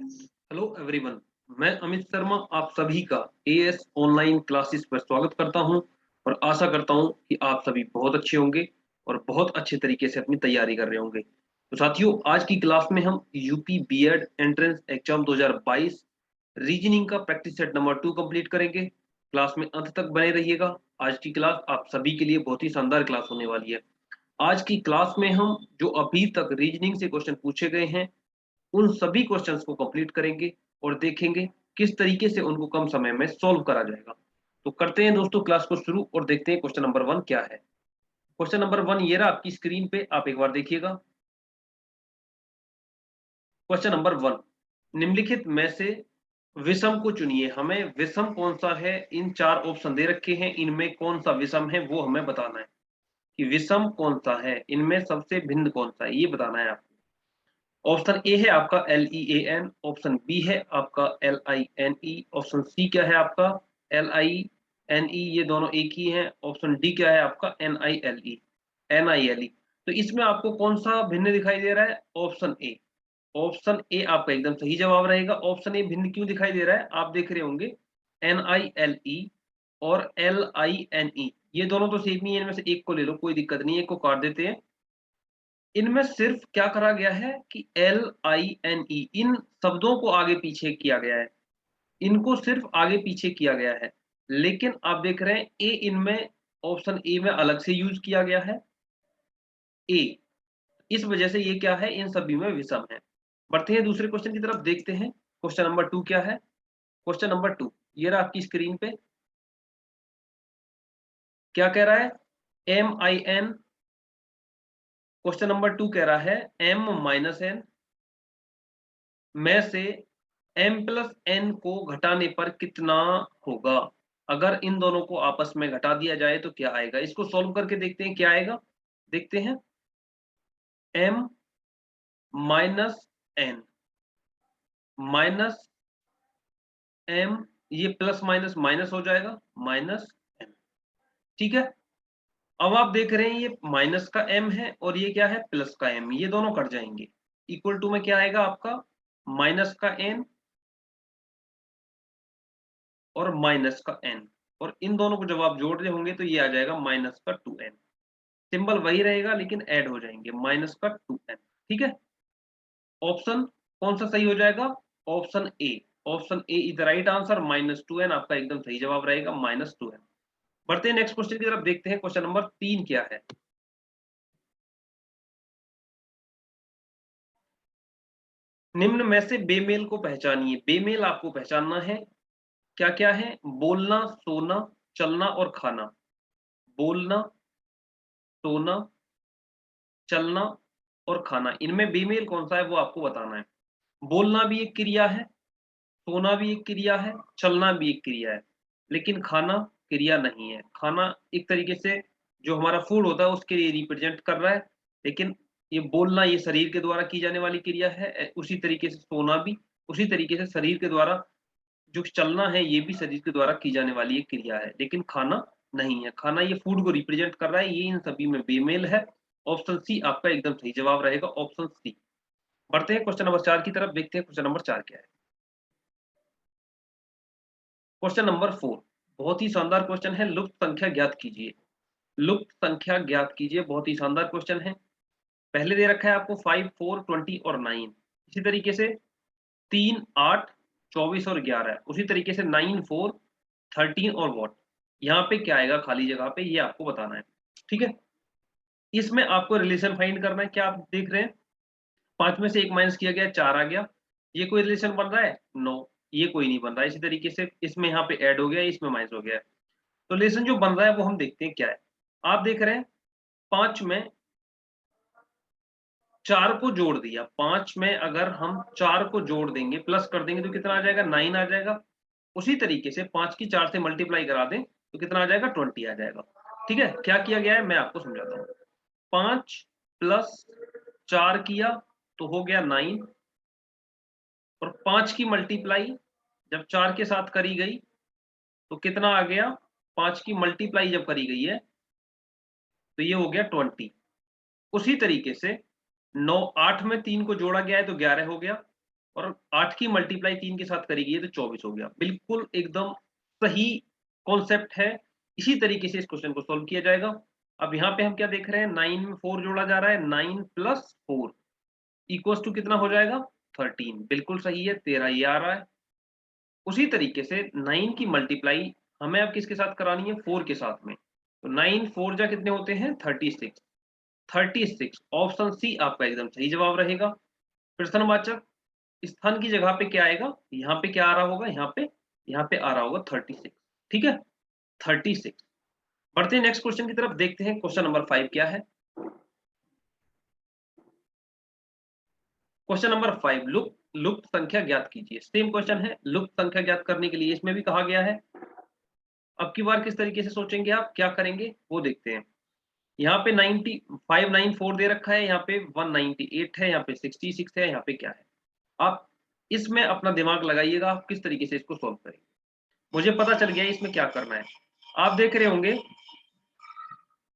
Hello everyone. मैं अमित शर्मा आप सभी का एएस ऑनलाइन क्लासेस पर स्वागत करता हूं और आशा करता हूं कि आप सभी बहुत अच्छे होंगे और बहुत अच्छे तरीके से अपनी तैयारी कर रहे होंगे। तो साथियों, आज की क्लास में हम UP BEd entrance exam 2022 reasoning का प्रैक्टिस सेट नंबर 2 कंप्लीट करेंगे। क्लास में अंत तक बने रहिएगा। आज की क्लास आप सभी के लिए बहुत ही शानदार क्लास होने वाली है। आज की क्लास में हम जो अभी तक रीजनिंग से क्वेश्चन पूछे गए हैं उन सभी क्वेश्चंस को कंप्लीट करेंगे और देखेंगे किस तरीके से उनको कम समय में सॉल्व करा जाएगा। तो करते हैं दोस्तों क्लास को शुरू और देखते हैं क्वेश्चन नंबर 1 क्या है। क्वेश्चन नंबर 1 ये रहा आपकी स्क्रीन पे, आप एक बार देखिएगा। क्वेश्चन नंबर 1, निम्नलिखित में से विषम को चुनिए। हमें विषम कौन सा है, इन चार ऑप्शन दे रखे हैं, इनमें कौन सा विषम है वो हमें बताना है कि विषम कौन सा है, इनमें सबसे भिन्न कौन सा है, ये बताना है आपको। ऑप्शन ए है आपका LEAN, ऑप्शन बी है आपका LINE, ऑप्शन सी क्या है आपका LINE, ये दोनों एक ही हैं। ऑप्शन डी क्या है आपका NILE। तो इसमें आपको कौन सा भिन्न दिखाई दे रहा है? Option A. ऑप्शन ए आपका एकदम सही जवाब रहेगा। ऑप्शन ए भिन्न क्यों दिखाई दे रहा है? आप देख रहे होंगे NILE और LINE, ये दोनों तो सेम ही है, इनमें से एक को ले लो, कोई दिक्कत नहीं है, एक को काट देते हैं। इनमें सिर्फ क्या करा गया है कि LINE, इन शब्दों को आगे पीछे किया गया है, इनको सिर्फ आगे पीछे किया गया है। लेकिन आप देख रहे हैं ए इनमें, ऑप्शन ए में अलग से यूज किया गया है ए, इस वजह से ये क्या है, इन सभी में विषम है। बढ़ते हैं दूसरे क्वेश्चन की तरफ, देखते हैं क्वेश्चन नंबर 2 क्या है। क्वेश्चन नंबर 2 ये रहा आपकी स्क्रीन पे। क्या कह रहा है? MIN। क्वेश्चन नंबर 2 कह रहा है M-N में से M+N को घटाने पर कितना होगा। अगर इन दोनों को आपस में घटा दिया जाए तो क्या आएगा, इसको सॉल्व करके देखते हैं क्या आएगा। देखते हैं M-N माइनस M, ये प्लस माइनस माइनस हो जाएगा, -M। ठीक है। अब आप देख रहे हैं ये माइनस का M है और ये क्या है, प्लस का M, ये दोनों कट जाएंगे। इक्वल टू में क्या आएगा आपका, माइनस का N और माइनस का N, और इन दोनों को जब आप जोड़ रहे होंगे तो ये आ जाएगा माइनस का 2N। सिंबल वही रहेगा लेकिन ऐड हो जाएंगे, माइनस का 2N। ठीक है। ऑप्शन कौन सा सही हो जाएगा? Option A. Option A is the right answer, -2N आपका एकदम सही जवाब रहेगा, -2N। बढ़ते हैं नेक्स्ट क्वेश्चन की तरफ, देखते हैं क्वेश्चन नंबर 3 क्या है। निम्न में से बेमेल को पहचानिए। बेमेल आपको पहचानना है। क्या क्या है? बोलना, सोना, चलना और खाना। बोलना, सोना, चलना और खाना, इनमें बेमेल कौन सा है वो आपको बताना है। बोलना भी एक क्रिया है, सोना भी एक क्रिया है, चलना भी एक क्रिया है, लेकिन खाना क्रिया नहीं है। खाना एक तरीके से जो हमारा फूड होता है उसके लिए रिप्रेजेंट कर रहा है, लेकिन ये बोलना ये शरीर के द्वारा की जाने वाली क्रिया है। उसी तरीके से सोना भी, उसी तरीके से शरीर के द्वारा जो चलना है ये भी शरीर के द्वारा की जाने वाली एक क्रिया है, लेकिन खाना नहीं है। खाना ये फूड को रिप्रेजेंट कर रहा है, ये इन सभी में बेमेल है। ऑप्शन सी आपका एकदम सही जवाब रहेगा, ऑप्शन सी। बढ़ते हैं क्वेश्चन नंबर 4 की तरफ, देखते हैं क्वेश्चन नंबर 4 क्या है। क्वेश्चन नंबर 4 बहुत ही शानदार क्वेश्चन है। लुप्त संख्या ज्ञात कीजिए। लुप्त संख्या ज्ञात कीजिए, बहुत ही शानदार क्वेश्चन है। पहले दे रखा है आपको 5, 4, 20 और 9। इसी तरीके से 3, 8, 24 और 11, उसी तरीके से 9, 4, 13 और वॉट। यहाँ पे क्या आएगा खाली जगह पे, ये आपको बताना है। ठीक है। इसमें आपको रिलेशन फाइंड करना है। क्या आप देख रहे हैं, 5 में से 1 माइनस किया गया, 4 आ गया। ये कोई रिलेशन बन रहा है? नो, ये कोई नहीं बन रहा है। इसी तरीके से इसमें यहाँ पे ऐड हो गया, इसमें माइनस हो गया। तो रिलेशन जो बन रहा है वो हम देखते हैं क्या है। आप देख रहे हैं 5 में 4 को जोड़ दिया, 5 में अगर हम 4 को जोड़ देंगे, प्लस कर देंगे तो कितना आ जाएगा, 9 आ जाएगा। उसी तरीके से 5 की 4 से मल्टीप्लाई करा दें तो कितना आ जाएगा, 20 आ जाएगा। ठीक है। क्या किया गया है मैं आपको समझाता हूँ। 5 प्लस 4 किया तो हो गया 9, और 5 की मल्टीप्लाई जब 4 के साथ करी गई तो कितना आ गया, 5 की मल्टीप्लाई जब करी गई है तो ये हो गया 20। उसी तरीके से 9, 8 में 3 को जोड़ा गया है तो 11 हो गया। और 8 की मल्टीप्लाई 3 के साथ करेगी तो 24 हो गया। बिल्कुल एकदम सही कॉन्सेप्ट है। इसी तरीके से इस क्वेश्चन को सॉल्व किया जाएगा। अब यहाँ पे हम क्या देख रहे हैं, 9 में 4 जोड़ा जा रहा है, 9 प्लस 4 इक्वल्स टू कितना हो जाएगा 13। बिल्कुल सही है, 13 ये आ रहा है। उसी तरीके से 9 की मल्टीप्लाई हमें अब किसके साथ करानी है, 4 के साथ में। तो 9 4 जा कितने होते हैं 36। 36 ऑप्शन सी आपका एकदम सही जवाब रहेगा। प्रश्नवाचक स्थान की जगह पे क्या आएगा, यहाँ पे क्या आ रहा होगा, यहाँ पे आ रहा होगा 36। ठीक है 36। बढ़ते हैं नेक्स्ट क्वेश्चन की तरफ, देखते हैं क्वेश्चन नंबर 5 क्या है। क्वेश्चन नंबर 5, लुप्त संख्या ज्ञात कीजिए। सेम क्वेश्चन है, लुप्त संख्या ज्ञात करने के लिए इसमें भी कहा गया है। अब की बार किस तरीके से सोचेंगे आप, क्या करेंगे वो देखते हैं। यहाँ पे 594 दे रखा है, यहाँ पे 198 है, यहाँ पे 66 है, यहाँ पे क्या है। आप इसमें अपना दिमाग लगाइएगा, आप किस तरीके से इसको सॉल्व करेंगे। मुझे पता चल गया इसमें क्या करना है। आप देख रहे होंगे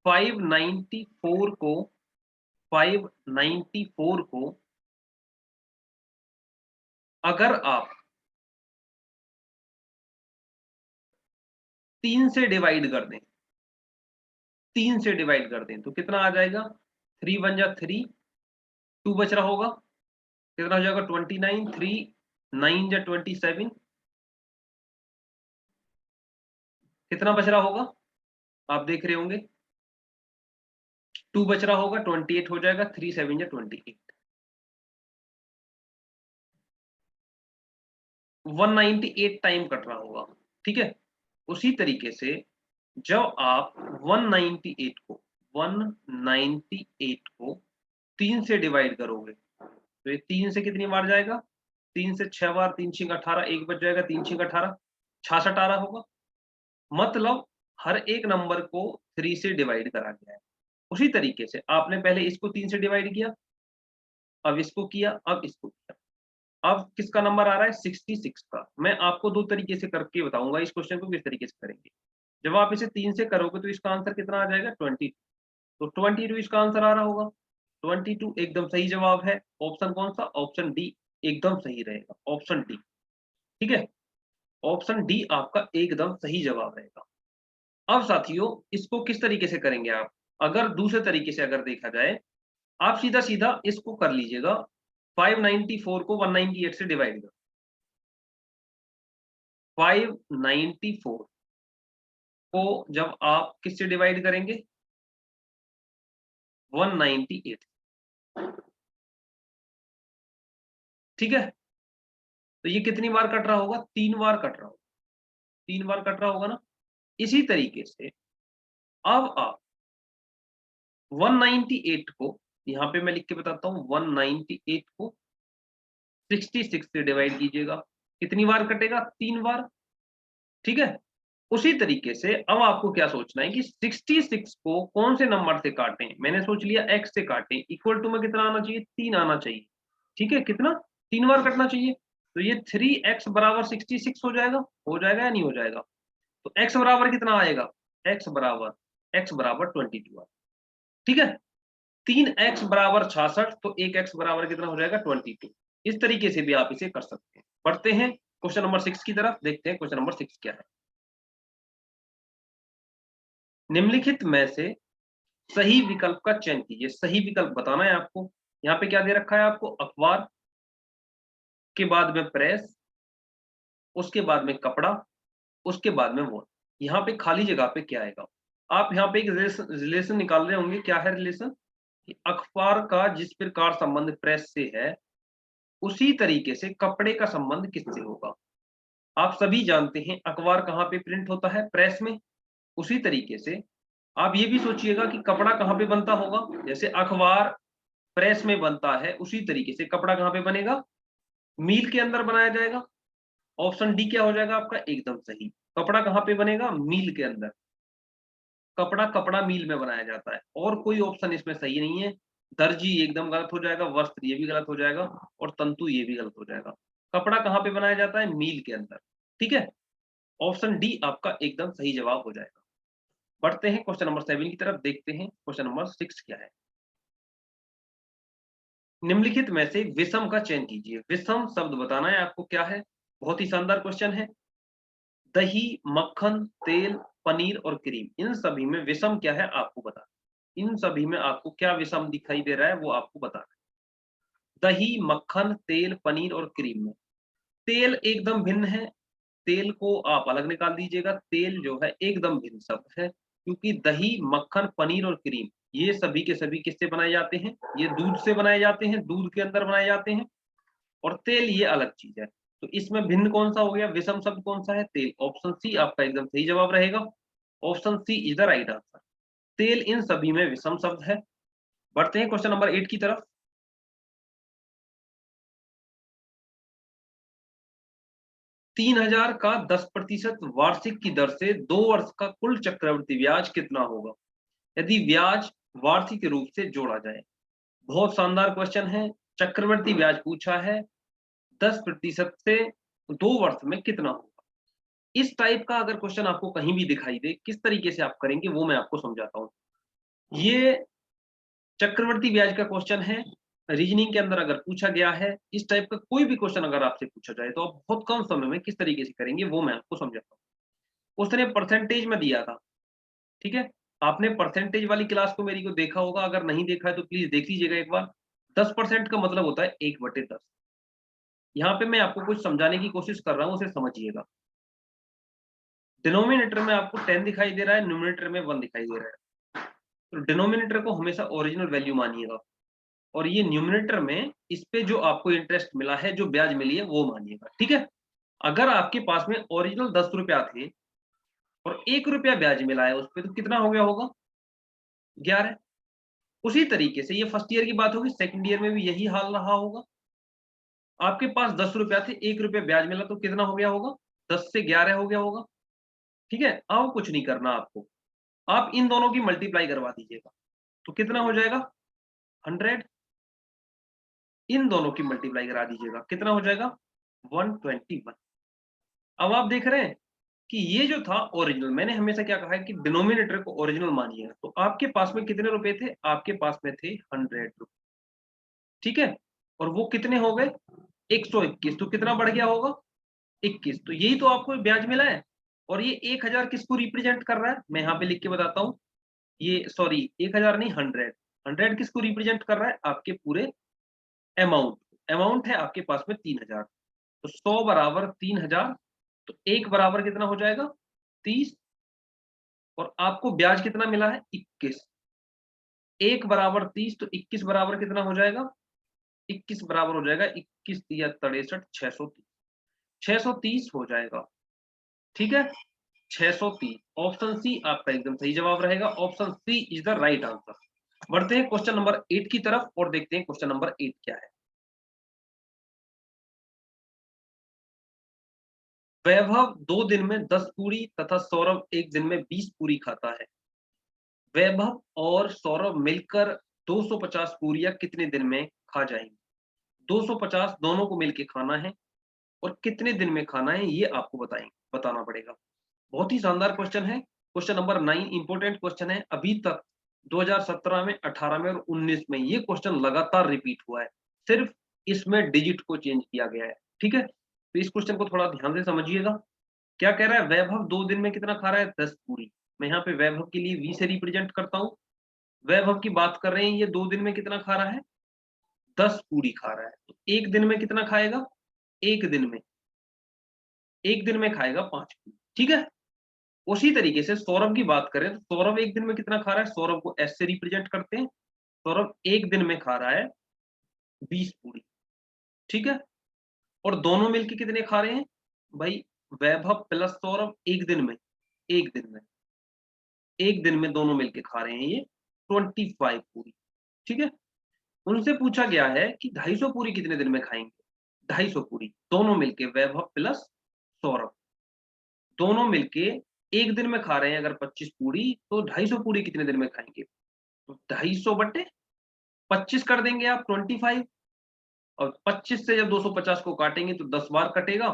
594 को 594 को अगर आप 3 से डिवाइड कर दें, 3 से डिवाइड कर दें तो कितना आ जाएगा, 3 1 जा 3, 2 बच रहा होगा, कितना हो जाएगा 29, 3 9 जा 27, कितना बच रहा होगा आप देख रहे होंगे, 2 बच रहा होगा, 28 हो जाएगा, 3 7 जा 28, 198 टाइम कट रहा होगा। ठीक है उसी तरीके से जब आप 198 को 3 से डिवाइड करोगे तो ये 3 से कितनी बार जाएगा, 3 से 6 बार, 3 6 18, एक बच जाएगा, 3 6 18, 66 आ रहा होगा। मतलब हर एक नंबर को 3 से डिवाइड करा गया है। उसी तरीके से आपने पहले इसको 3 से डिवाइड किया, अब इसको किया, अब इसको किया। अब किसका नंबर आ रहा है 66 का। मैं आपको दो तरीके से करके बताऊंगा इस क्वेश्चन को किस तरीके से करेंगे। जब आप इसे 3 से करोगे तो इसका आंसर कितना आ जाएगा 20। तो 22 इसका आंसर आ रहा होगा। 22 एकदम सही जवाब है। ऑप्शन कौन सा, ऑप्शन डी एकदम सही रहेगा, ऑप्शन डी। ठीक है ऑप्शन डी आपका एकदम सही जवाब रहेगा। अब साथियों इसको किस तरीके से करेंगे आप, अगर दूसरे तरीके से अगर देखा जाए, आप सीधा सीधा इसको कर लीजिएगा, 594 को 198 से डिवाइड कर, 594 को जब आप किससे डिवाइड करेंगे 198। ठीक है तो ये कितनी बार कट रहा होगा, 3 बार कट रहा होगा, 3 बार कट रहा होगा ना। इसी तरीके से अब आप 198 को, यहाँ पे मैं लिख के बताता हूँ, 198 को 66 से डिवाइड कीजिएगा, कितनी बार कटेगा 3 बार। ठीक है उसी तरीके से अब आपको क्या सोचना है कि 66 को कौन से नंबर से काटें। मैंने सोच लिया x से काटें, इक्वल टू में कितना आना चाहिए 3 आना चाहिए। ठीक है कितना 3 बार कटना चाहिए, तो ये 3x बराबर 66 हो जाएगा या नहीं हो जाएगा। तो x बराबर कितना आएगा, x बराबर 22। ठीक है 3x बराबर 66, तो 1x बराबर कितना हो जाएगा 22। इस तरीके से भी आप इसे कर सकते हैं। बढ़ते हैं क्वेश्चन नंबर 6 की तरफ, देखते हैं क्वेश्चन नंबर 6 क्या है। निम्नलिखित में से सही विकल्प का चयन कीजिए। सही विकल्प बताना है आपको। यहाँ पे क्या दे रखा है आपको, अखबार के बाद में प्रेस, उसके बाद में कपड़ा, उसके बाद में वॉल। यहाँ पे खाली जगह पे क्या आएगा। आप यहाँ पे एक रिलेशन निकाल रहे होंगे, क्या है रिलेशन, अखबार का जिस प्रकार संबंध प्रेस से है उसी तरीके से कपड़े का संबंध किससे होगा। आप सभी जानते हैं अखबार कहाँ पे प्रिंट होता है, प्रेस में। उसी तरीके से आप ये भी सोचिएगा कि कपड़ा कहाँ पे बनता होगा, जैसे अखबार प्रेस में बनता है उसी तरीके से कपड़ा कहाँ पे बनेगा, मील के अंदर बनाया जाएगा। ऑप्शन डी क्या हो जाएगा आपका एकदम सही। कपड़ा कहाँ पे बनेगा, मील के अंदर। कपड़ा मील में बनाया जाता है, और कोई ऑप्शन इसमें सही नहीं है। दर्जी एकदम गलत हो जाएगा, वस्त्र ये भी गलत हो जाएगा, और तंतु ये भी गलत हो जाएगा। कपड़ा कहाँ पे बनाया जाता है, मील के अंदर। ठीक है ऑप्शन डी आपका एकदम सही जवाब हो जाएगा। बढ़ते हैं क्वेश्चन नंबर 7 की तरफ, देखते हैं क्वेश्चन नंबर 6 क्या है। निम्नलिखित में से विषम का चयन कीजिए। विषम शब्द बताना है आपको क्या है। बहुत ही शानदार क्वेश्चन है। दही, मक्खन, तेल, पनीर और क्रीम, इन सभी में विषम क्या है आपको बताना। इन सभी में आपको क्या विषम दिखाई दे रहा है वो आपको बताना है। दही, मक्खन, तेल, पनीर और क्रीम में तेल एकदम भिन्न है। तेल को आप अलग निकाल दीजिएगा। तेल जो है एकदम भिन्न शब्द है, क्योंकि दही, मक्खन, पनीर और क्रीम ये सभी के सभी किससे बनाए जाते हैं? ये दूध से बनाए जाते हैं, दूध के अंदर बनाए जाते हैं। और तेल ये अलग चीज है। तो इसमें भिन्न कौन सा हो गया? विषम शब्द कौन सा है? तेल। ऑप्शन सी आपका एकदम सही जवाब रहेगा। Option C is the right answer. तेल इन सभी में विषम शब्द है। बढ़ते हैं क्वेश्चन नंबर 8 की तरफ। 3000 का 10% वार्षिक की दर से 2 वर्ष का कुल चक्रवृद्धि ब्याज कितना होगा यदि ब्याज वार्षिक रूप से जोड़ा जाए? बहुत शानदार क्वेश्चन है। चक्रवृद्धि ब्याज पूछा है। 10% से 2 वर्ष में कितना होगा? इस टाइप का अगर क्वेश्चन आपको कहीं भी दिखाई दे, किस तरीके से आप करेंगे वो मैं आपको समझाता हूँ। ये चक्रवृद्धि ब्याज का क्वेश्चन है। रीजनिंग के अंदर अगर पूछा गया है, इस टाइप का कोई भी क्वेश्चन अगर आपसे पूछा जाए तो आप बहुत कम समय में किस तरीके से करेंगे वो मैं आपको समझाता हूँ। उसने परसेंटेज में दिया था, ठीक है। आपने परसेंटेज वाली क्लास को मेरी को देखा होगा, अगर नहीं देखा है तो प्लीज देख लीजिएगा एक बार। 10% का मतलब होता है 1/10। यहाँ पे मैं आपको कुछ समझाने की कोशिश कर रहा हूँ, उसे समझिएगा। डिनोमिनेटर में आपको 10 दिखाई दे रहा है, न्यूमरेटर में 1 दिखाई दे रहा है। तो डिनोमिनेटर को हमेशा ओरिजिनल वैल्यू मानिएगा, और ये न्यूमरेटर में इस पे जो आपको इंटरेस्ट मिला है, जो ब्याज मिली है वो मानिएगा, ठीक है। अगर आपके पास में ओरिजिनल 10 रुपया थे और 1 रुपया ब्याज मिला है उस पे, तो कितना हो गया होगा? 11। उसी तरीके से ये फर्स्ट ईयर की बात होगी, सेकंड ईयर में भी यही हाल रहा होगा। आपके पास 10 रुपया थे, 1 रुपया ब्याज मिला, तो कितना हो गया होगा? 10 से 11 हो गया होगा, ठीक है। अब कुछ नहीं करना आपको, आप इन दोनों की मल्टीप्लाई करवा दीजिएगा, तो कितना हो जाएगा? 100। इन दोनों की मल्टीप्लाई करा दीजिएगा, कितना हो जाएगा? 121। अब आप देख रहे हैं कि ये जो था ओरिजिनल, मैंने हमेशा क्या कहा है कि डिनोमिनेटर को ओरिजिनल मानिएगा। तो आपके पास में कितने रुपए थे? आपके पास में थे 100 रुपए, ठीक है। और वो कितने हो गए? 121। तो कितना बढ़ गया होगा? 21। तो यही तो आपको ब्याज मिला है। और ये 1000 किसको रिप्रेजेंट कर रहा है? मैं यहाँ पे लिख के बताता हूँ। ये सॉरी, 1000 नहीं, 100। 100 किसको रिप्रेजेंट कर रहा है? आपके पूरे अमाउंट। अमाउंट है आपके पास में 3000। तो 100 बराबर 3000। तो 1 बराबर कितना हो जाएगा? 30। और आपको ब्याज कितना मिला है? 21। 1 बराबर 30, तो 21 बराबर कितना हो जाएगा? 21 बराबर हो जाएगा 21 तिया 63, 630। 630 हो जाएगा, ठीक है। 630। ऑप्शन सी आपका एकदम सही जवाब रहेगा। Option C is the right answer. बढ़ते हैं क्वेश्चन नंबर 8 की तरफ और देखते हैं क्वेश्चन नंबर 8 क्या है। वैभव 2 दिन में 10 पूरी तथा सौरभ 1 दिन में 20 पूरी खाता है। वैभव और सौरभ मिलकर 250 पूरियां कितने दिन में खा जाएंगे? 250 दोनों को मिलके खाना है, और कितने दिन में खाना है ये आपको बताना पड़ेगा। बहुत ही शानदार क्वेश्चन है। क्वेश्चन नंबर 9 इंपॉर्टेंट क्वेश्चन है। अभी तक 2017 में, 18 में और 19 में ये क्वेश्चन लगातार रिपीट हुआ है। सिर्फ इसमें डिजिट को चेंज किया गया है, ठीक है। तो इस क्वेश्चन को थोड़ा ध्यान से समझिएगा। क्या कह रहा है? वैभव 2 दिन में कितना खा रहा है? 10 पूरी। मैं यहाँ पे वैभव के लिए वी से रिप्रेजेंट करता हूँ। वैभव की बात कर रहे हैं, ये 2 दिन में कितना खा रहा है? 10 पूरी खा रहा है। तो 1 दिन में कितना खाएगा? 1 दिन में खाएगा 5 पूरी, ठीक है। उसी तरीके से सौरभ की बात करें तो सौरभ 1 दिन में कितना खा रहा है? सौरभ को एस से रिप्रेजेंट करते हैं। सौरभ 1 दिन में खा रहा है 20 पूरी, ठीक है। और दोनों मिलके कितने खा रहे हैं भाई? वैभव प्लस सौरभ 1 दिन में दोनों मिलके खा रहे हैं ये 25 पूरी, ठीक है। उनसे पूछा गया है कि 250 पूरी कितने दिन में खाएंगे? 250 पूरी दोनों मिलके, वैभव प्लस सौरभ दोनों मिलके 1 दिन में खा रहे हैं अगर 25 पूरी, तो 250 पूरी कितने दिन में खाएंगे? तो 250 बटे 25 कर देंगे आप, 25। और 25 से जब 250 को काटेंगे तो 10 बार कटेगा।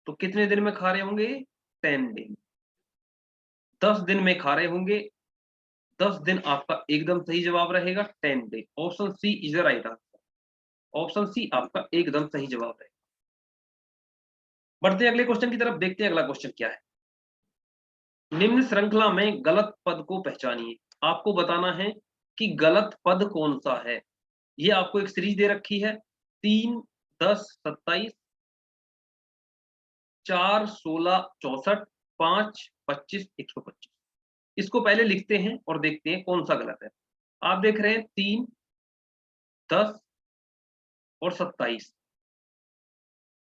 तो कितने दिन में खा रहे होंगे? 10 दिन। 10 दिन में खा रहे होंगे। 10 दिन आपका एकदम सही जवाब रहेगा, 10 day. Option C is the right answer. Option C आपका एकदम सही जवाब है। बढ़ते हैं अगले क्वेश्चन की तरफ, देखते हैं अगला क्वेश्चन क्या है। निम्न श्रृंखला में गलत पद को पहचानिए। आपको बताना है कि गलत पद कौन सा है। ये आपको एक सीरीज दे रखी है, 3, 10, 27, 4, 16, 64, 5, 25, 125। इसको पहले लिखते हैं और देखते हैं कौन सा गलत है। आप देख रहे हैं 3, 10 और 27।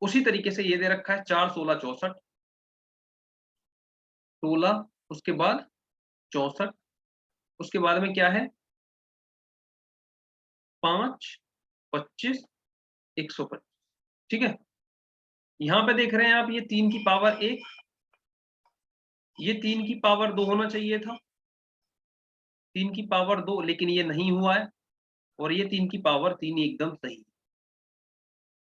उसी तरीके से ये दे रखा है 4, 16, 64, 16, उसके बाद 64, उसके बाद में क्या है 5, 25, 125। ठीक है, यहां पे देख रहे हैं आप ये 3 की पावर 1, ये 3 की पावर 2 होना चाहिए था, 3 की पावर 2, लेकिन ये नहीं हुआ है, और ये 3 की पावर 3 एकदम सही।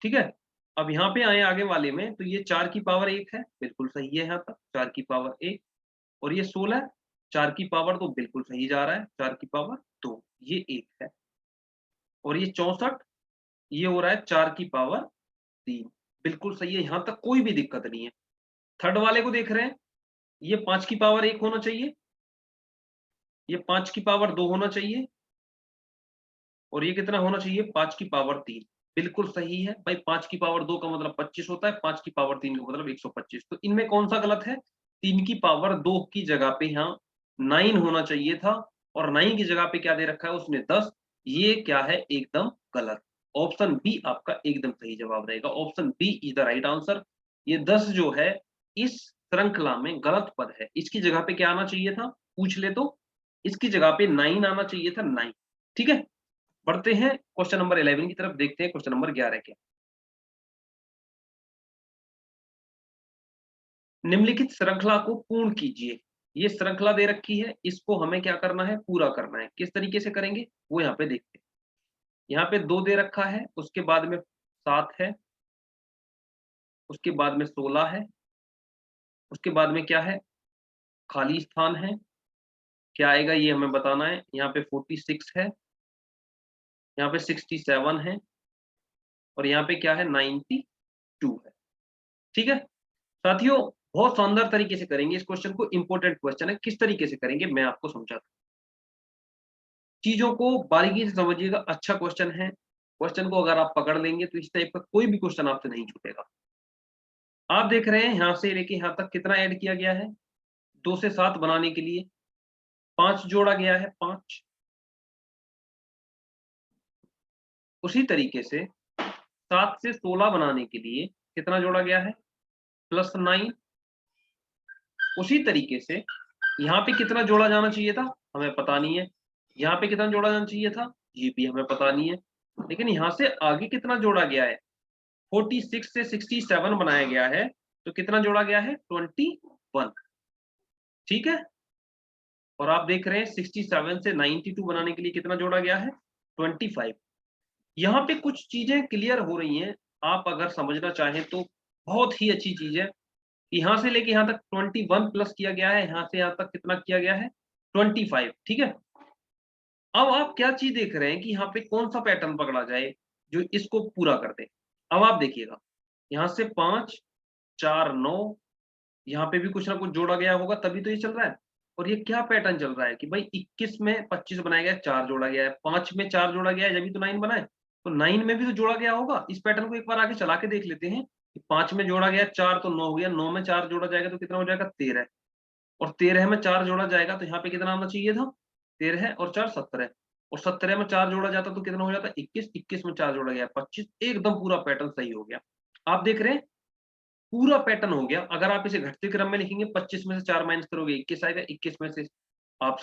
ठीक है, अब यहाँ पे आए आगे वाले में, तो ये 4 की पावर 1 है, बिल्कुल सही है यहाँ तक 4 की पावर 1, और ये 16 4 की पावर 2 बिल्कुल सही जा रहा है, 4 की पावर 2 ये 1 है, और ये 64 ये हो रहा है 4 की पावर 3 बिल्कुल सही है, यहाँ तक कोई भी दिक्कत नहीं है। थर्ड वाले को देख रहे हैं, ये 5 की पावर 1 होना चाहिए, ये 5 की पावर 2 होना चाहिए, और ये कितना होना चाहिए 5 की पावर 3 बिल्कुल सही है भाई। 5 की पावर 2 का मतलब 25 होता है, 5 की पावर 3 का मतलब 125। तो इनमें कौन सा गलत है, 3 की पावर 2 की जगह पे यहाँ 9 होना चाहिए था, और 9 की जगह पे क्या दे रखा है उसने 10। ये क्या है एकदम गलत। ऑप्शन बी आपका एकदम सही जवाब रहेगा, option B is the right answer. ये 10 जो है इस श्रृंखला में गलत पद है, इसकी जगह पे क्या आना चाहिए था, पूछ ले तो इसकी जगह पे 9 आना चाहिए था, 9। ठीक है, बढ़ते हैं क्वेश्चन नंबर 11 की तरफ, देखते हैं क्वेश्चन नंबर 11 क्या। निम्नलिखित श्रृंखला को पूर्ण कीजिए। ये श्रृंखला दे रखी है, इसको हमें क्या करना है, पूरा करना है। किस तरीके से करेंगे वो यहाँ पे देखते हैं। यहाँ पे 2 दे रखा है, उसके बाद में 7 है, उसके बाद में 16 है, उसके बाद में क्या है खाली स्थान है, क्या आएगा ये हमें बताना है। यहाँ पे 46 है, यहाँ पे 67 है, और यहाँ पे क्या है 92 है। ठीक है साथियों, बहुत शानदार तरीके से करेंगे इस क्वेश्चन को, इंपॉर्टेंट क्वेश्चन है। किस तरीके से करेंगे मैं आपको समझाता हूं, चीजों को बारीकी से समझिएगा। अच्छा क्वेश्चन है, क्वेश्चन को अगर आप पकड़ लेंगे तो इस टाइप का कोई भी क्वेश्चन आपसे नहीं छूटेगा। आप देख रहे हैं यहां से लेके यहां तक कितना ऐड किया गया है, 2 से 7 बनाने के लिए 5 जोड़ा गया है, 5। उसी तरीके से 7 से 16 बनाने के लिए कितना जोड़ा गया है, +9। उसी तरीके से यहाँ पे कितना जोड़ा जाना चाहिए था हमें पता नहीं है, यहाँ पे कितना जोड़ा जाना चाहिए था ये भी हमें पता नहीं है, लेकिन यहाँ से आगे कितना जोड़ा गया है, 46 से 67 बनाया गया है, तो कितना जोड़ा गया है 21। ठीक है, और आप देख रहे हैं 67 से 92 बनाने के लिए कितना जोड़ा गया है 25। यहाँ पे कुछ चीजें क्लियर हो रही हैं, आप अगर समझना चाहें तो बहुत ही अच्छी चीज है। यहाँ से लेके यहाँ तक 21 प्लस किया गया है, यहाँ से यहाँ तक कितना किया गया है 25। ठीक है, अब आप क्या चीज देख रहे हैं कि यहाँ पे कौन सा पैटर्न पकड़ा जाए जो इसको पूरा कर दे। अब आप देखिएगा यहाँ से 5, 4, 9, यहाँ पे भी कुछ ना कुछ जोड़ा गया होगा तभी तो ये चल रहा है। और ये क्या पैटर्न चल रहा है कि भाई 21 में 25 बनाया गया, 4 जोड़ा गया है, 5 में 4 जोड़ा गया है जब भी तो 9 बना है, तो 9 में भी तो जोड़ा गया होगा। इस पैटर्न को एक बार आगे चला के देख लेते हैं। 5 में जोड़ा गया 4 तो 9 हो गया, 9 में 4 जोड़ा जाएगा तो कितना हो जाएगा 13, और 13 में 4 जोड़ा जाएगा तो यहाँ पे कितना आना चाहिए था 13 और 4 17, और 17 में 4 जोड़ा जाता तो कितना हो जाता 21, 21 में 4 जोड़ा गया 25। एकदम पूरा पैटर्न सही हो गया। आप देख रहे हैं पूरा पैटर्न हो गया। अगर आप इसे घटते क्रम में लिखेंगे 25 में से 4 माइनस करोगे 21 आएगा, 21 में से आप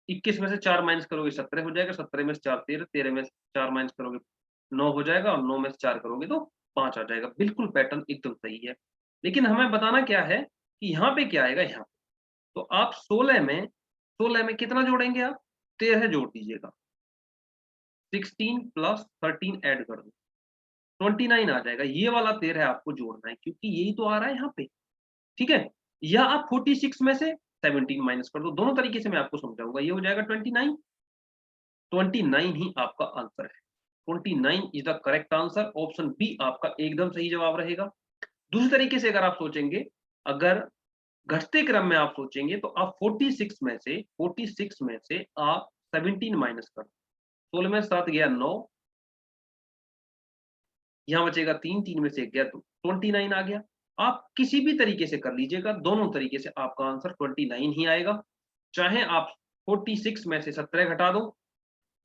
21 में से 4 माइनस करोगे 17 हो जाएगा, 17 में से 4 13, 13 में से 4 माइनस करोगे 9 हो जाएगा, और 9 में से 4 करोगे तो 5 आ जाएगा। बिल्कुल पैटर्न एकदम सही है, लेकिन हमें बताना क्या है कि यहाँ पे क्या आएगा। यहाँ तो आप 16 में कितना जोड़ेंगे, आप 13 जोड़ दीजिएगा, 16 प्लस 13 ऐड कर दो, 29 आ जाएगा। ये वाला 13 आपको जोड़ना है क्योंकि यही तो आ रहा है यहाँ पे। ठीक है, या आप 46 में से 17 माइनस कर दो, दोनों तरीके से मैं आपको समझाऊंगा। ये हो जाएगा 29, 29 ही आपका आंसर है। 29 is the correct answer. Option B आपका एकदम सही जवाब रहेगा। दूसरी तरीके से अगर आप सोचेंगे, अगर घटते क्रम में आप सोचेंगे तो आप 46 में से आप 17 माइनस कर, 16 में 7 गया 9, यहाँ बचेगा 3, 3 में से 1 गया तो 29 आ गया। आप किसी भी तरीके से कर लीजिएगा, दोनों तरीके से आपका आंसर 29 ही आएगा। चाहे आप 46 में से 17 घटा दो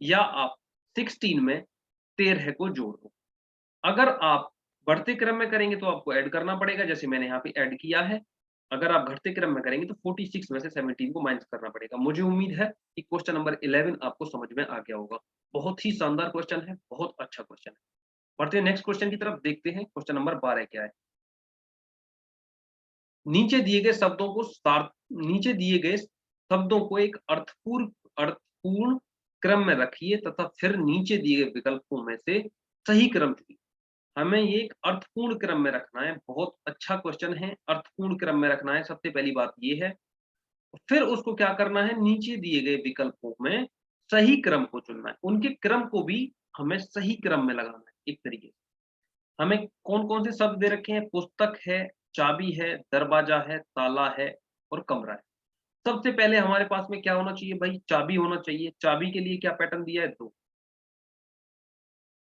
या आप 16 में 13 को जोड़ दो। अगर आप बढ़ते क्रम में करेंगे तो आपको ऐड करना पड़ेगा, जैसे मैंने यहाँ पे ऐड किया है। अगर आप घटते क्रम में करेंगे तो 46 में से 17 को माइनस करना पड़ेगा। मुझे उम्मीद है कि क्वेश्चन नंबर 11 आपको समझ में आ गया होगा। बहुत ही शानदार क्वेश्चन है, बहुत अच्छा क्वेश्चन है। बढ़ते हैं नेक्स्ट क्वेश्चन की तरफ, देखते हैं क्वेश्चन नंबर 12 क्या है। नीचे दिए गए शब्दों को नीचे दिए गए शब्दों को एक अर्थपूर्ण क्रम में रखिए तथा फिर नीचे दिए गए विकल्पों में से सही क्रम चुनिए। हमें ये एक अर्थपूर्ण क्रम में रखना है। बहुत अच्छा क्वेश्चन है, अर्थपूर्ण क्रम में रखना है, सबसे पहली बात ये है। फिर उसको क्या करना है, नीचे दिए गए विकल्पों में सही क्रम को चुनना है। उनके क्रम को भी हमें सही क्रम में लगाना है। एक तरीके से हमें कौन कौन से शब्द दे रखे हैं, पुस्तक है, चाबी है, दरवाजा है, ताला है और कमरा है। सबसे पहले हमारे पास में क्या होना चाहिए भाई, चाबी होना चाहिए। चाबी के लिए क्या पैटर्न दिया है, 2,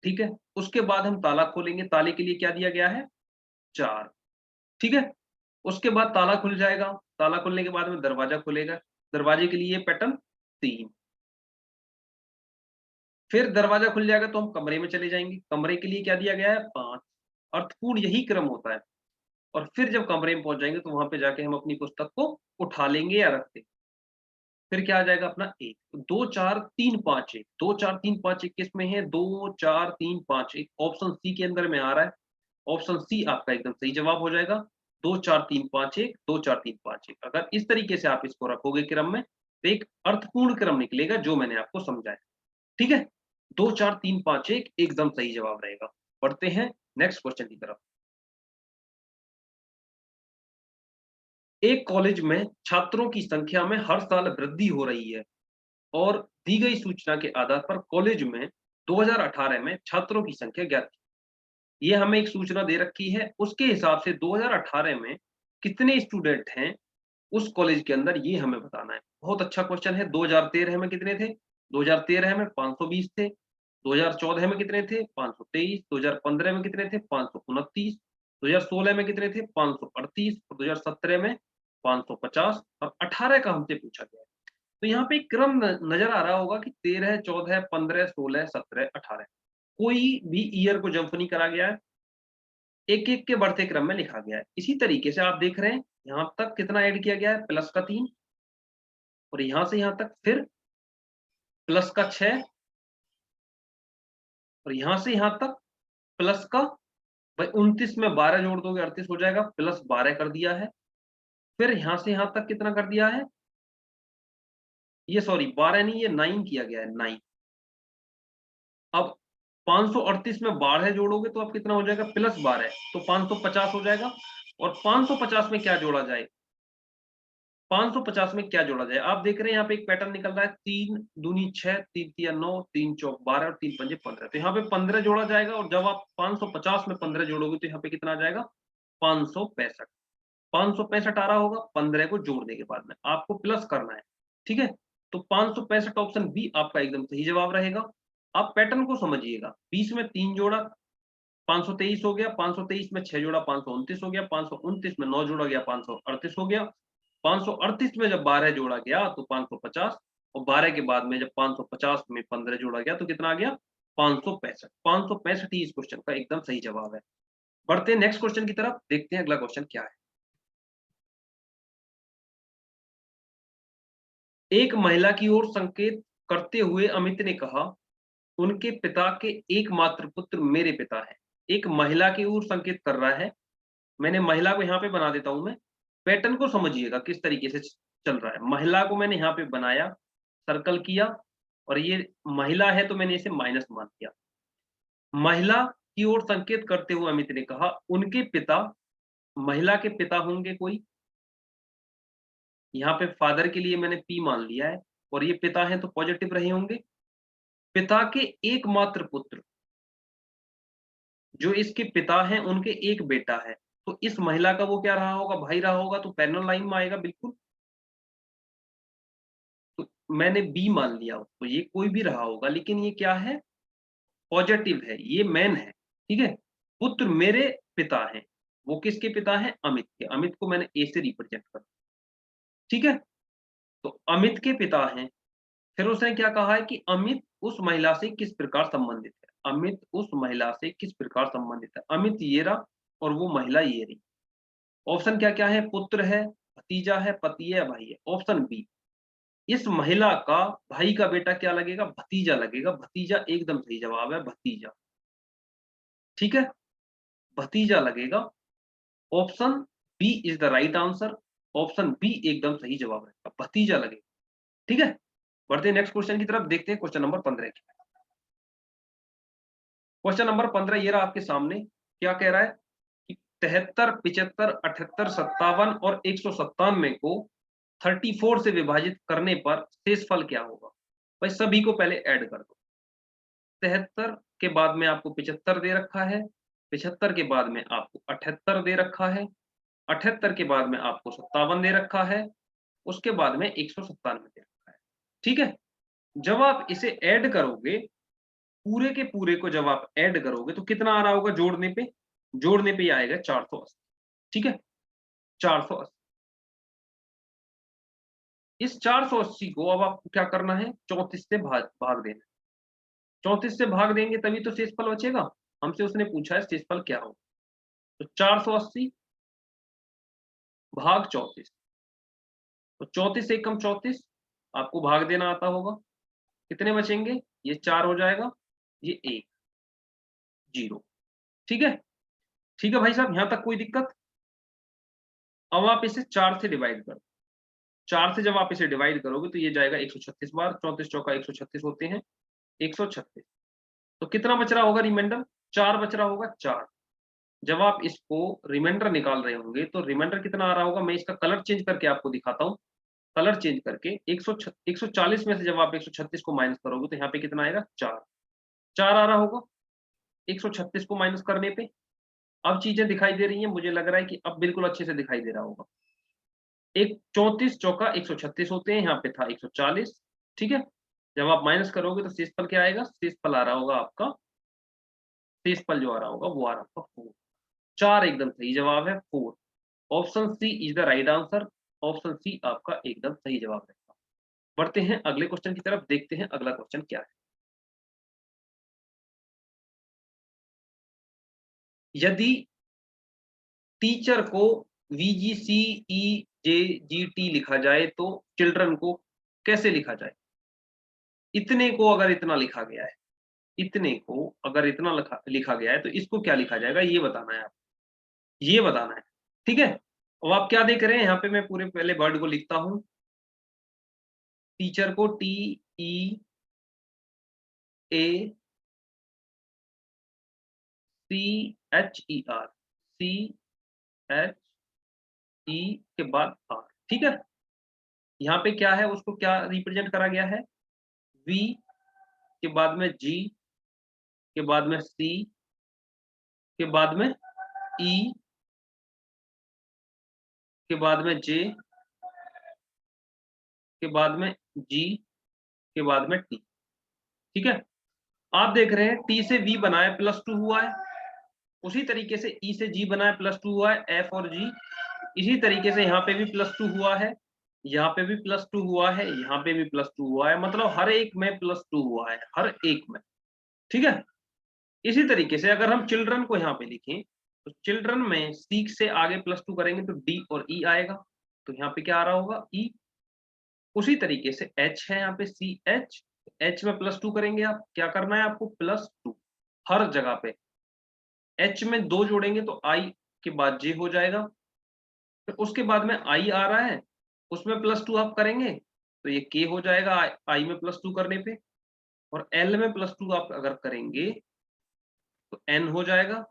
ठीक है। उसके बाद हम ताला खोलेंगे, ताले के लिए क्या दिया गया है, 4, ठीक है। उसके बाद ताला खुल जाएगा, ताला खुलने के बाद में दरवाजा खुलेगा, दरवाजे के लिए पैटर्न 3। फिर दरवाजा खुल जाएगा तो हम कमरे में चले जाएंगे, कमरे के लिए क्या दिया गया है, 5। अर्थपूर्ण यही क्रम होता है। और फिर जब कमरे में पहुंच जाएंगे तो वहां पे जाके हम अपनी पुस्तक को उठा लेंगे या रख देंगे। फिर क्या आ जाएगा अपना 1, 2 4 3 5 1, 2 4 3 5 1 किस में है, 2 4 3 5 1 ऑप्शन सी के अंदर में आ रहा है। ऑप्शन सी आपका एकदम सही जवाब हो जाएगा। 2 4 3 5 1, 2 4 3 5 1। अगर इस तरीके से आप इसको रखोगे क्रम में तो एक अर्थपूर्ण क्रम निकलेगा, जो मैंने आपको समझाया, ठीक है। 2 4 3 5 1 एकदम सही जवाब रहेगा। बढ़ते हैं नेक्स्ट क्वेश्चन की तरफ। एक कॉलेज में छात्रों की संख्या में हर साल वृद्धि हो रही है और दी गई सूचना के आधार पर कॉलेज में 2018 में छात्रों की संख्या ज्ञात की। ये हमें एक सूचना दे रखी है, उसके हिसाब से 2018 में कितने स्टूडेंट हैं उस कॉलेज के अंदर, ये हमें बताना है। बहुत अच्छा क्वेश्चन है। 2013 में कितने थे, 2013 में 520 थे। 2014 में कितने थे, 523। 2015 में कितने थे, 529। 2016 में कितने थे, 538। और 2017 में 550 और 18 का हमसे पूछा गया है। तो यहाँ पे एक क्रम नजर आ रहा होगा कि 13, 14, 15, 16, 17, 18, कोई भी ईयर को जंप नहीं करा गया है, एक एक के बढ़ते क्रम में लिखा गया है। इसी तरीके से आप देख रहे हैं यहां तक कितना ऐड किया गया है, प्लस का 3, और यहां से यहां तक फिर प्लस का 6, और यहां से यहां तक प्लस का, भाई 29 में 12 जोड़ दोगे 38 हो जाएगा, प्लस 12 कर दिया है। फिर यहां से यहां तक कितना कर दिया है, ये सॉरी 12 नहीं, ये 9 किया गया है, 9। अब 538 में 12 जोड़ोगे तो अब कितना हो जाएगा, प्लस 12, तो 550 हो जाएगा। और 550 में क्या जोड़ा जाए, 550 में क्या जोड़ा जाए, आप देख रहे हैं यहाँ पे एक पैटर्न निकल रहा है, 3 दूनी 6, 3 तिया 9, 3 चौक 12 और 3 पंजे 15। तो यहाँ पे 15 जोड़ा जाएगा, और जब आप 550 में 15 जोड़ोगे तो यहाँ पे कितना आ जाएगा, 565। 565 आ रहा होगा, 15 को जोड़ने के बाद में आपको प्लस करना है, ठीक है। तो 565 ऑप्शन बी आपका एकदम सही जवाब रहेगा। आप पैटर्न को समझिएगा, 20 में 3 जोड़ा 523 हो गया, 523 में 6 जोड़ा 529 हो गया, 529 में 9 जोड़ा गया 538 हो गया, 538 में जब 12 जोड़ा गया तो 550, और 12 के बाद में जब 550 में 15 जोड़ा गया तो कितना आ गया, 565। 565 ही इस क्वेश्चन का एकदम सही जवाब है। बढ़ते हैं नेक्स्ट क्वेश्चन की तरफ, देखते हैं अगला क्वेश्चन क्या है। एक महिला की ओर संकेत करते हुए अमित ने कहा, उनके पिता के एकमात्र पुत्र मेरे पिता है। एक महिला की ओर संकेत कर रहा है, मैंने महिला को यहाँ पे बना देता हूं मैं। पैटर्न को समझिएगा किस तरीके से चल रहा है। महिला को मैंने यहाँ पे बनाया, सर्कल किया, और ये महिला है तो मैंने इसे माइनस मान दिया। महिला की ओर संकेत करते हुए अमित ने कहा, उनके पिता, महिला के पिता होंगे कोई, यहाँ पे फादर के लिए मैंने पी मान लिया है, और ये पिता है तो पॉजिटिव रहे होंगे। पिता के एकमात्र पुत्र, जो इसके पिता हैं उनके एक बेटा है, तो इस महिला का वो क्या रहा होगा, भाई रहा होगा, तो पैरेलल लाइन में आएगा बिल्कुल। तो मैंने बी मान लिया उसको, ये कोई भी रहा होगा, लेकिन ये क्या है, पॉजिटिव है, ये मैन है, ठीक है। पुत्र मेरे पिता हैं, वो किसके पिता हैं, अमित के। अमित को मैंने ए से रिप्रेजेंट कर, ठीक है। तो अमित के पिता हैं। फिर उसने क्या कहा है कि अमित उस महिला से किस प्रकार संबंधित है, अमित उस महिला से किस प्रकार संबंधित है। अमित ये रहा और वो महिला ये रही। ऑप्शन क्या क्या है, पुत्र है, भतीजा है, पति है, भाई है। ऑप्शन बी, इस महिला का भाई का बेटा क्या लगेगा, भतीजा लगेगा। भतीजा एकदम सही जवाब है, भतीजा, ठीक है, भतीजा लगेगा। Option B is the right answer. Option B एकदम सही जवाब रहेगा, भतीजा लगेगा, ठीक है। बढ़ते हैं नेक्स्ट क्वेश्चन की तरफ, देखते हैं क्वेश्चन नंबर 15 की। क्वेश्चन नंबर 15 ये रहा आपके सामने, क्या कह रहा है कि 73, 75, 78, 57 और 197 को 34 से विभाजित करने पर शेषफल क्या होगा। भाई सभी को पहले ऐड कर दो। 73 के बाद में आपको 75 दे रखा है, 75 के बाद में आपको 78 दे रखा है, 78 के बाद में आपको 57 दे रखा है, उसके बाद में 197 दे रखा है, ठीक है। जब आप इसे ऐड करोगे, पूरे के पूरे को जब आप ऐड करोगे तो कितना आ रहा होगा, जोड़ने पे ही आएगा 480, ठीक है, 480। इस 480 को अब आपको क्या करना है, 34 से भाग देना है। 34 से भाग देंगे तभी तो शेषफल बचेगा। हमसे उसने पूछा है शेषफल क्या होगा, तो 480 भाग 34, तो 34 एकम 34, आपको भाग देना आता होगा, कितने बचेंगे, ये 4 हो जाएगा, ये 1, 0, ठीक है। ठीक है भाई साहब, यहां तक कोई दिक्कत। अब आप इसे 4 से डिवाइड करो। 4 से जब आप इसे डिवाइड करोगे तो ये जाएगा 136 बार, 34 चौका 136 होते हैं 136। तो कितना बच रहा होगा रिमाइंडर, 4 बच रहा होगा, 4। जब आप इसको रिमाइंडर निकाल रहे होंगे तो रिमाइंडर कितना आ रहा होगा, मैं इसका कलर चेंज करके आपको दिखाता हूँ। कलर चेंज करके 140 में से जब आप 136 को माइनस करोगे तो यहाँ पे कितना आएगा, 4, 4 आ रहा होगा 136 को माइनस करने पे। अब चीजें दिखाई दे रही हैं, मुझे लग रहा है कि अब बिल्कुल अच्छे से दिखाई दे रहा होगा। एक 34 चौका 136 होते हैं, यहाँ पे था 140, ठीक है। जब आप माइनस करोगे तो शेषफल क्या आएगा, शेषफल आ रहा होगा आपका, शेषफल जो आ रहा होगा वो आ रहा होगा 4। 4 एकदम सही जवाब है, 4। Option C is the right answer. Option C आपका एकदम सही जवाब रहेगा। बढ़ते हैं अगले क्वेश्चन की तरफ, देखते हैं अगला क्वेश्चन क्या है। यदि टीचर को VGCEJGT लिखा जाए तो चिल्ड्रन को कैसे लिखा जाए। इतने को अगर इतना लिखा गया है, इतने को अगर इतना लिखा गया है तो इसको क्या लिखा जाएगा, ये बताना है आप, ये बताना है, ठीक है। अब आप क्या देख रहे हैं, यहाँ पे मैं पूरे पहले वर्ड को लिखता हूं। टीचर को TEACHER, CHE के बाद R, ठीक है। यहाँ पे क्या है, उसको क्या रिप्रेजेंट करा गया है, V के बाद में G के बाद में C के बाद में E के बाद में J के बाद में G के बाद में T, ठीक है। आप देख रहे हैं T से V बना है +2 हुआ है, उसी तरीके से E से G बना है +2 हुआ है, F और G। इसी तरीके से यहाँ पे भी +2 हुआ है, यहाँ पे भी +2 हुआ है, यहाँ पे भी +2 हुआ है, मतलब हर एक में +2 हुआ है, हर एक में, ठीक है। इसी तरीके से अगर हम चिल्ड्रन को यहाँ पे लिखें तो चिल्ड्रन में सी से आगे +2 करेंगे तो डी और ई आएगा, तो यहाँ पे क्या आ रहा होगा, ई। उसी तरीके से एच है, यहाँ पे CH, एच में +2 करेंगे, आप क्या करना है आपको, +2 हर जगह पे। एच में 2 जोड़ेंगे तो आई के बाद जे हो जाएगा, फिर उसके बाद में आई आ रहा है, उसमें +2 आप करेंगे तो ये के हो जाएगा, आई में +2 करने पे। और एल में +2 आप अगर करेंगे तो एन हो जाएगा,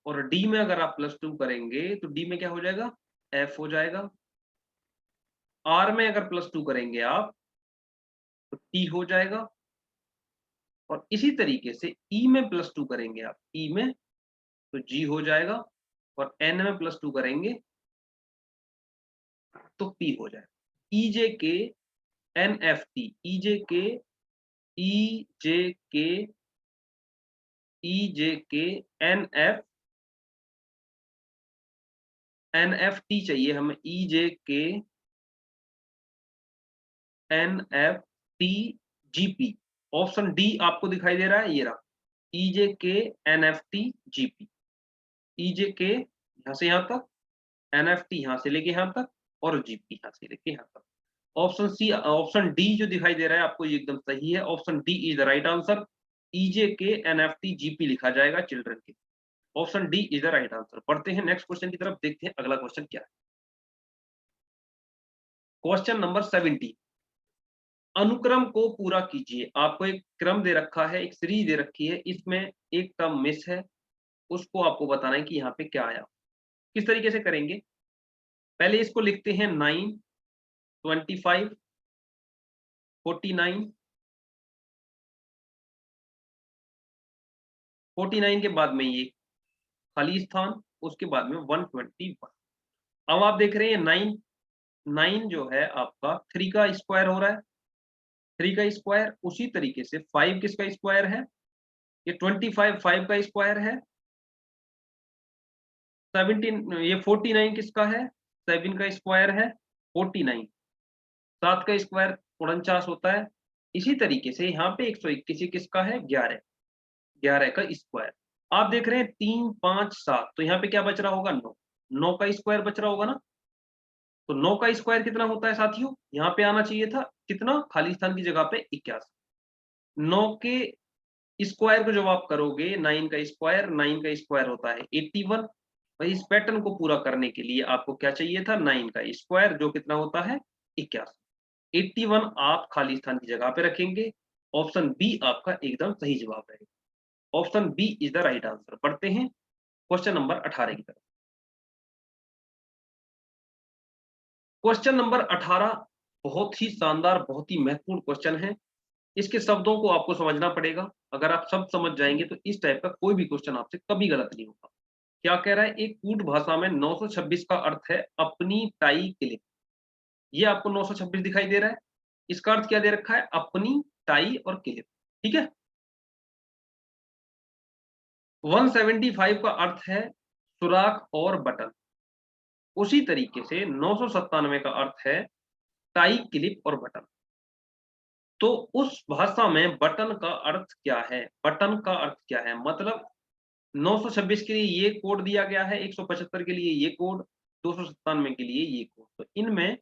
और डी में अगर आप +2 करेंगे तो डी में क्या हो जाएगा, एफ हो जाएगा। आर में अगर +2 करेंगे आप तो टी हो जाएगा, और इसी तरीके से ई में +2 करेंगे आप, ई में तो जी हो जाएगा, और एन में +2 करेंगे तो पी हो जाएगा। ईजे के एनएफटी, ईजे के एनएफ एनएफटी चाहिए हमें, ईजे के एनएफटी जीपी। ऑप्शन डी आपको दिखाई दे रहा है, ये रहा, ईजे के एनएफटी जीपी। ईजे के यहां से यहां तक, एनएफटी यहां से लेके यहां तक, और जीपी यहां से लेके यहां तक। ऑप्शन सी, ऑप्शन डी जो दिखाई दे रहा है आपको, ये एकदम सही है। Option D is the right answer. EJ के एनएफटी जीपी लिखा जाएगा चिल्ड्रन के। Option D is the right answer. पढ़ते हैं नेक्स्ट क्वेश्चन की तरफ, देखते हैं अगला क्वेश्चन क्या है। क्वेश्चन नंबर 70, अनुक्रम को पूरा कीजिए। आपको एक क्रम दे रखा है, एक सीरीज दे रखी है, इसमें एक टर्म मिस है, उसको आपको बताना है कि यहाँ पे क्या आया। किस तरीके से करेंगे, पहले इसको लिखते हैं 9, 25, 49, 49 के बाद में ये खाली स्थान, उसके बाद में 121। अब आप देख रहे हैं 9, 9 जो है आपका 3 का स्क्वायर हो रहा है, 3 का स्क्वायर। उसी तरीके से 5 किसका स्क्वायर है, ये 25 5 का स्क्वायर है। 17 ये 49 किसका है, 7 का स्क्वायर है 49। 7 का स्क्वायर 49 होता है। इसी तरीके से यहाँ पे 121 किसका है, 11, 11 का स्क्वायर। आप देख रहे हैं 3 5 7, तो यहाँ पे क्या बच रहा होगा, 9, 9 का स्क्वायर बच रहा होगा ना। तो 9 का स्क्वायर कितना होता है साथियों, यहाँ पे आना चाहिए था कितना, खाली स्थान की जगह पे 81। 9 के स्क्वायर को जब आप करोगे, 9 का स्क्वायर, 9 का स्क्वायर होता है 81। भाई इस पैटर्न को पूरा करने के लिए आपको क्या चाहिए था, 9 का स्क्वायर जो कितना होता है 81। 81 आप खाली स्थान की जगह पे रखेंगे। ऑप्शन बी आपका एकदम सही जवाब रहेगा। Option B is the right answer. पढ़ते हैं क्वेश्चन नंबर 18 की तरफ। क्वेश्चन नंबर 18 बहुत ही शानदार, बहुत ही महत्वपूर्ण क्वेश्चन है। इसके शब्दों को आपको समझना पड़ेगा। अगर आप सब समझ जाएंगे तो इस टाइप का कोई भी क्वेश्चन आपसे कभी गलत नहीं होगा। क्या कह रहा है, एक कूट भाषा में 926 का अर्थ है अपनी टाई क्लिप। ये आपको 926 दिखाई दे रहा है, इसका अर्थ क्या दे रखा है, अपनी टाई और क्लिप। ठीक है। 175 का अर्थ है सुराख और बटन। उसी तरीके से 997 का अर्थ है टाई क्लिप और बटन। तो उस भाषा में बटन का अर्थ क्या है, बटन का अर्थ क्या है, मतलब 926 के लिए ये कोड दिया गया है, 175 के लिए ये कोड, 297 के लिए ये कोड। तो इनमें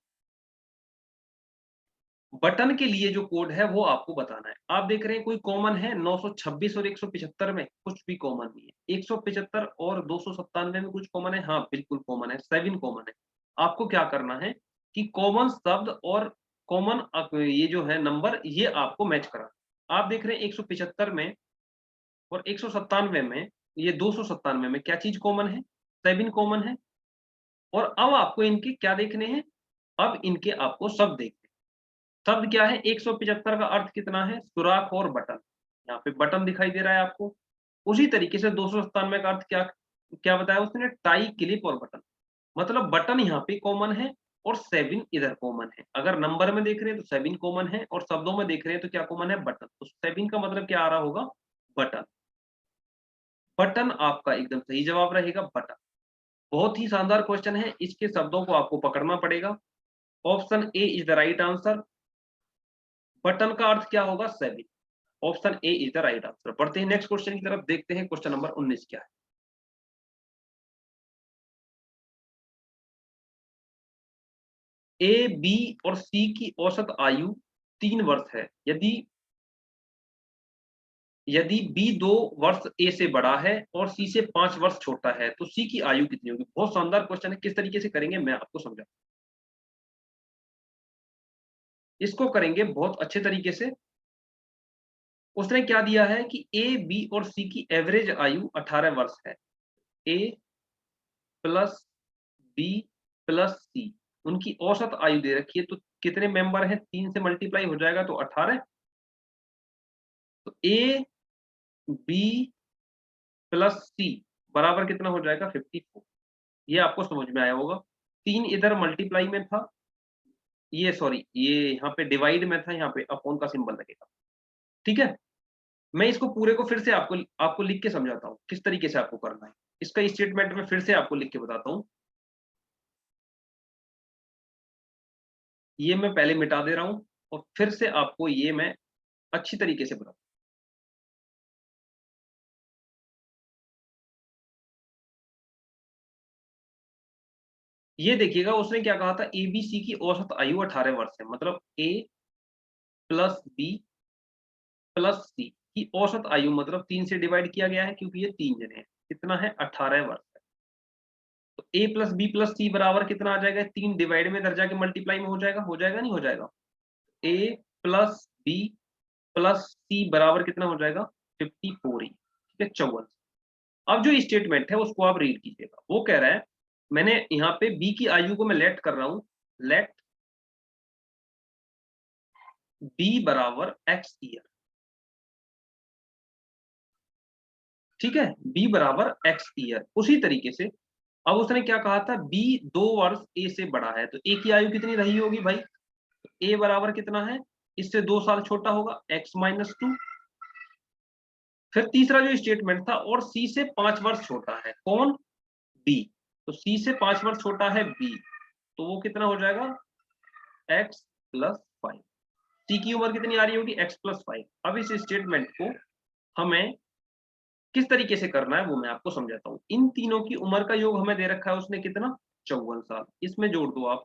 बटन के लिए जो कोड है वो आपको बताना है। आप देख रहे हैं कोई कॉमन है, 926 और 175 में कुछ भी कॉमन नहीं है। 175 और 297 में कुछ कॉमन है, हाँ बिल्कुल कॉमन है, 7 कॉमन है। आपको क्या करना है कि कॉमन शब्द और कॉमन ये जो है नंबर, ये आपको मैच कराना। आप देख रहे हैं 175 में और 197 में, ये 297 में क्या चीज कॉमन है, 7 कॉमन है। और अब आपको इनके क्या देखने हैं, अब इनके आपको शब्द देखने हैं। शब्द क्या है, 175 का अर्थ कितना है, सुराख और बटन। यहाँ पे बटन दिखाई दे रहा है आपको। उसी तरीके से 297 का अर्थ क्या क्या बताया उसने, टाई क्लिप और बटन। मतलब बटन यहाँ पे कॉमन है और 7 इधर कॉमन है। अगर नंबर में देख रहे हैं तो 7 कॉमन है, और शब्दों में देख रहे हैं तो क्या कॉमन है, बटन। तो 7 का मतलब क्या आ रहा होगा, बटन। बटन आपका एकदम सही जवाब रहेगा, बटन। बहुत ही शानदार क्वेश्चन है, इसके शब्दों को आपको पकड़ना पड़ेगा। Option A is the right answer. Button का अर्थ क्या होगा, 7। Option A is the right answer. बढ़ते हैं नेक्स्ट क्वेश्चन की तरफ, देखते हैं क्वेश्चन नंबर 19 क्या है। ए, बी और सी की औसत आयु 3 वर्ष है। यदि यदि बी 2 वर्ष ए से बड़ा है और सी से 5 वर्ष छोटा है तो सी की आयु कितनी होगी। बहुत शानदार क्वेश्चन है, किस तरीके से करेंगे मैं आपको समझा। इसको करेंगे बहुत अच्छे तरीके से। उसने क्या दिया है कि ए, बी और सी की एवरेज आयु 18 वर्ष है। ए प्लस बी प्लस सी, उनकी औसत आयु दे रखी है। तो कितने मेंबर हैं, 3 से मल्टीप्लाई हो जाएगा तो 18। तो ए बी प्लस सी बराबर कितना हो जाएगा 54। ये आपको समझ में आया होगा। 3 इधर मल्टीप्लाई में था, ये सॉरी ये यहाँ पे डिवाइड में था, यहाँ पे अपॉन का सिंबल लगेगा। ठीक है, मैं इसको पूरे को फिर से आपको आपको लिख के समझाता हूँ किस तरीके से आपको करना है। इसका स्टेटमेंट में फिर से आपको लिख के बताता हूँ। ये मैं पहले मिटा दे रहा हूँ और फिर से आपको ये मैं अच्छी तरीके से बताऊँ। ये देखिएगा उसने क्या कहा था, ए बी सी की औसत आयु 18 वर्ष है, मतलब ए प्लस बी प्लस सी की औसत आयु मतलब 3 से डिवाइड किया गया है क्योंकि ये 3 जने हैं, कितना है 18 वर्ष है। तो ए प्लस बी प्लस सी बराबर कितना आ जाएगा, 3 डिवाइड में इधर जाके मल्टीप्लाई में हो जाएगा नहीं हो जाएगा। ए प्लस बी प्लस सी बराबर कितना हो जाएगा 54 ही, ठीक है 54। अब जो स्टेटमेंट है उसको आप रीड कीजिएगा। वो कह रहा है, मैंने यहाँ पे बी की आयु को मैं लेट कर रहा हूं, लेट बी बराबर एक्स ईयर, ठीक है बी बराबर एक्स ईयर। उसी तरीके से अब उसने क्या कहा था, बी 2 वर्ष ए से बड़ा है, तो ए की आयु कितनी रही होगी भाई, ए बराबर कितना है, इससे 2 साल छोटा होगा एक्स माइनस 2। फिर तीसरा जो स्टेटमेंट था, और सी से 5 वर्ष छोटा है, कौन, बी। तो सी से 5 वर्ष छोटा है बी, तो वो कितना हो जाएगा एक्स प्लस 5। सी की उम्र कितनी आ रही होगी एक्स प्लस 5। अब इस स्टेटमेंट को हमें किस तरीके से करना है वो मैं आपको समझाता हूँ। इन तीनों की उम्र का योग हमें दे रखा है उसने कितना 54 साल, इसमें जोड़ दो आप,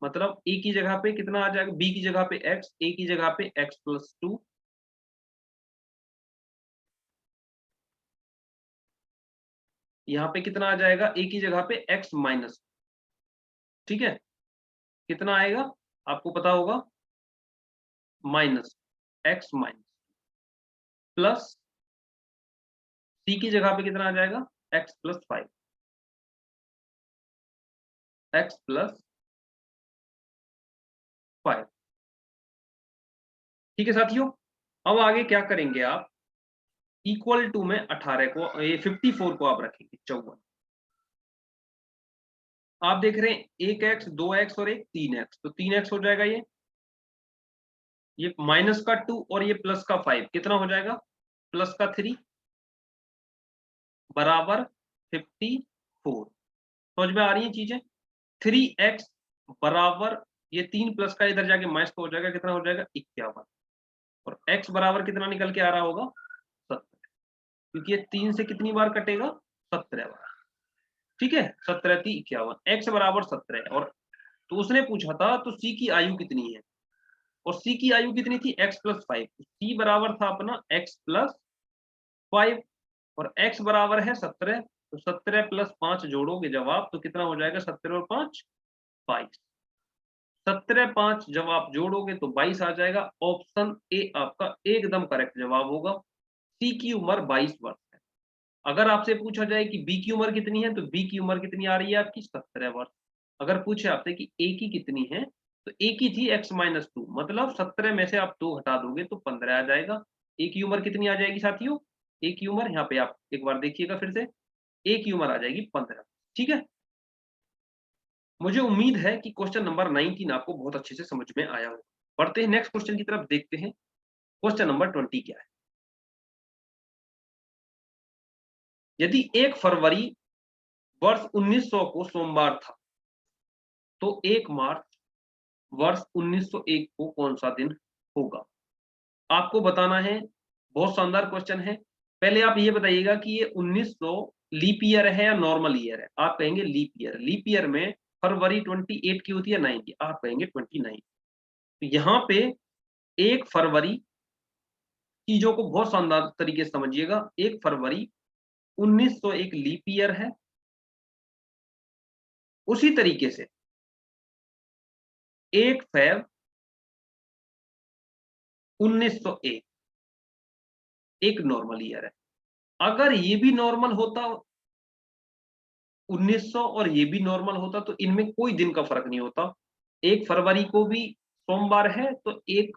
मतलब ए की जगह पे कितना आ जाएगा, बी की जगह पे एक्स, ए की जगह पे एक्स प्लस 2, यहाँ पे कितना आ जाएगा ए की जगह पे एक्स माइनस, ठीक है कितना आएगा आपको पता होगा, माइनस एक्स माइनस, प्लस सी की जगह पे कितना आ जाएगा एक्स प्लस 5, एक्स प्लस 5। ठीक है साथियों, अब आगे क्या करेंगे आप, इक्वल टू में 18 को, ये 54 को आप रखेंगे 54। आप देख रहे हैं एक एक्स, 2 एक्स और एक 3 एक्स, तो 3 एक्स हो जाएगा ये माइनस का 2 और ये प्लस का 5 कितना हो जाएगा, प्लस का 3 बराबर 54। समझ में आ रही है चीजें। 3x बराबर ये 3 प्लस का इधर जाके माइनस का हो जाएगा, कितना हो जाएगा 51, और x बराबर कितना निकल के आ रहा होगा 17, क्योंकि ये 3 से कितनी बार कटेगा 17 बार, ठीक है 17 3 51, x बराबर 17। और तो उसने पूछा था तो c की आयु कितनी है, और c की आयु कितनी थी x प्लस 5, c बराबर था अपना x प्लस 5, और x बराबर है 17, तो 17 प्लस 5 जोड़ोगे जवाब तो कितना हो जाएगा, 17 और 5 22, 17 5 जब आप जोड़ोगे तो 22 आ जाएगा। ऑप्शन ए आपका एकदम करेक्ट जवाब होगा। सी की उम्र 22 वर्ष है। अगर आपसे पूछा जाए कि बी की उम्र कितनी है, तो बी की उम्र कितनी आ रही है आपकी 17 वर्ष। अगर पूछे आपसे कि ए की कितनी है, तो ए की थी x माइनस 2, मतलब 17 में से आप 2 हटा दोगे तो 15 आ जाएगा। ए की उम्र कितनी आ जाएगी साथियों, ए की उम्र यहाँ पे आप एक बार देखिएगा फिर से, ए की उम्र आ जाएगी 15, ठीक है। मुझे उम्मीद है कि क्वेश्चन नंबर 19 आपको बहुत अच्छे से समझ में आया होगा। बढ़ते हैं नेक्स्ट क्वेश्चन की तरफ, देखते हैं क्वेश्चन नंबर 20 क्या है। यदि 1 फरवरी वर्ष 1900 को सोमवार था, तो 1 मार्च वर्ष 1901 को कौन सा दिन होगा। आपको बताना है, बहुत शानदार क्वेश्चन है। पहले आप ये बताइएगा कि ये 1900 लीप ईयर है या नॉर्मल ईयर है। आप कहेंगे लीप ईयर, लीप ईयर में फरवरी 28 की होती है 9 की, आप कहेंगे 29। तो यहाँ पे 1 फरवरी, चीजों को बहुत शानदार तरीके से समझिएगा, 1 फरवरी 1901 लीप ईयर है। उसी तरीके से 1 फेब 1901 एक नॉर्मल ईयर है। अगर ये भी नॉर्मल होता 1900 और ये भी नॉर्मल होता, तो इनमें कोई दिन का फर्क नहीं होता। 1 फरवरी को भी सोमवार है, तो 1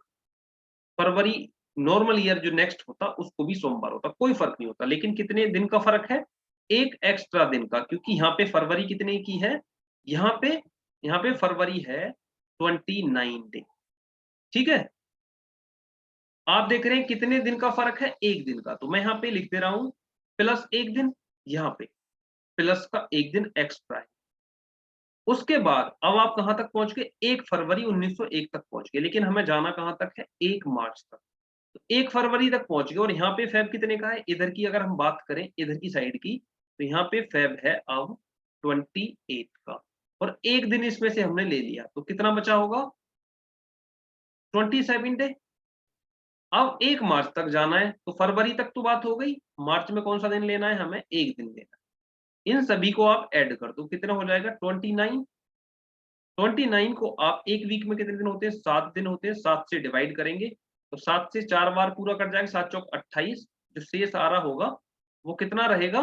फरवरी नॉर्मल ईयर जो नेक्स्ट होता उसको भी सोमवार होता, कोई फर्क नहीं होता। लेकिन कितने दिन का फर्क है, एक एक्स्ट्रा दिन का, क्योंकि यहाँ पे फरवरी कितने की है, यहाँ पे फरवरी है 29 डे, ठीक है। आप देख रहे हैं कितने दिन का फर्क है, एक दिन का, तो मैं यहाँ पे लिख दे रहा हूं प्लस एक दिन, यहाँ पे प्लस का एक दिन एक्स्ट्रा है। उसके बाद अब आप कहां तक पहुंच गए, 1 फरवरी 1901 तक पहुंच गए, लेकिन हमें जाना कहां तक है, 1 मार्च तक। तो 1 फरवरी तक पहुंच गए, और यहाँ पे फेब कितने का है, इधर की अगर हम बात करें इधर की साइड की, तो यहाँ पे फेब है अब 28 का, और एक दिन इसमें से हमने ले लिया, तो कितना बचा होगा, 27 डे। अब 1 मार्च तक जाना है, तो फरवरी तक तो बात हो गई, मार्च में कौन सा दिन लेना है, हमें एक दिन लेना है। इन सभी को आप ऐड कर दो, कितना हो जाएगा 29। 29 को आप एक वीक में कितने दिन होते हैं, 7 दिन होते हैं, 7 से डिवाइड करेंगे तो 7 से 4 बार पूरा कर जाएगा, 7 चौक 28। जो शेष आ रहा होगा वो कितना रहेगा,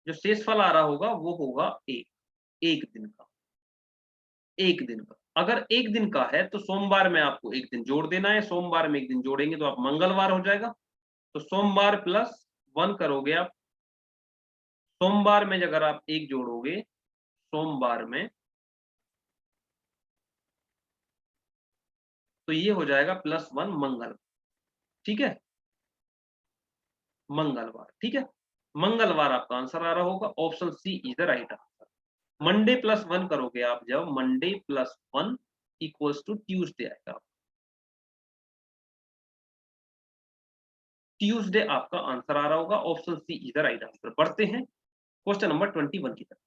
जो शेष फल आ रहा होगा वो होगा एक दिन का, एक दिन का। अगर एक दिन का है तो सोमवार में आपको एक दिन जोड़ देना है, सोमवार में एक दिन जोड़ेंगे तो आप मंगलवार हो जाएगा। तो सोमवार प्लस 1 करोगे आप, सोमवार में अगर आप एक जोड़ोगे, सोमवार में, तो ये हो जाएगा +1 मंगल, ठीक है, मंगलवार, ठीक है। मंगलवार आपका आंसर आ रहा होगा, option C is the right answer. Monday +1 करोगे आप, जब मंडे +1 इक्वल्स टू ट्यूसडे आएगा, ट्यूसडे आपका आंसर आ रहा होगा, option C is the right answer. बढ़ते हैं क्वेश्चन नंबर 21 की तरफ।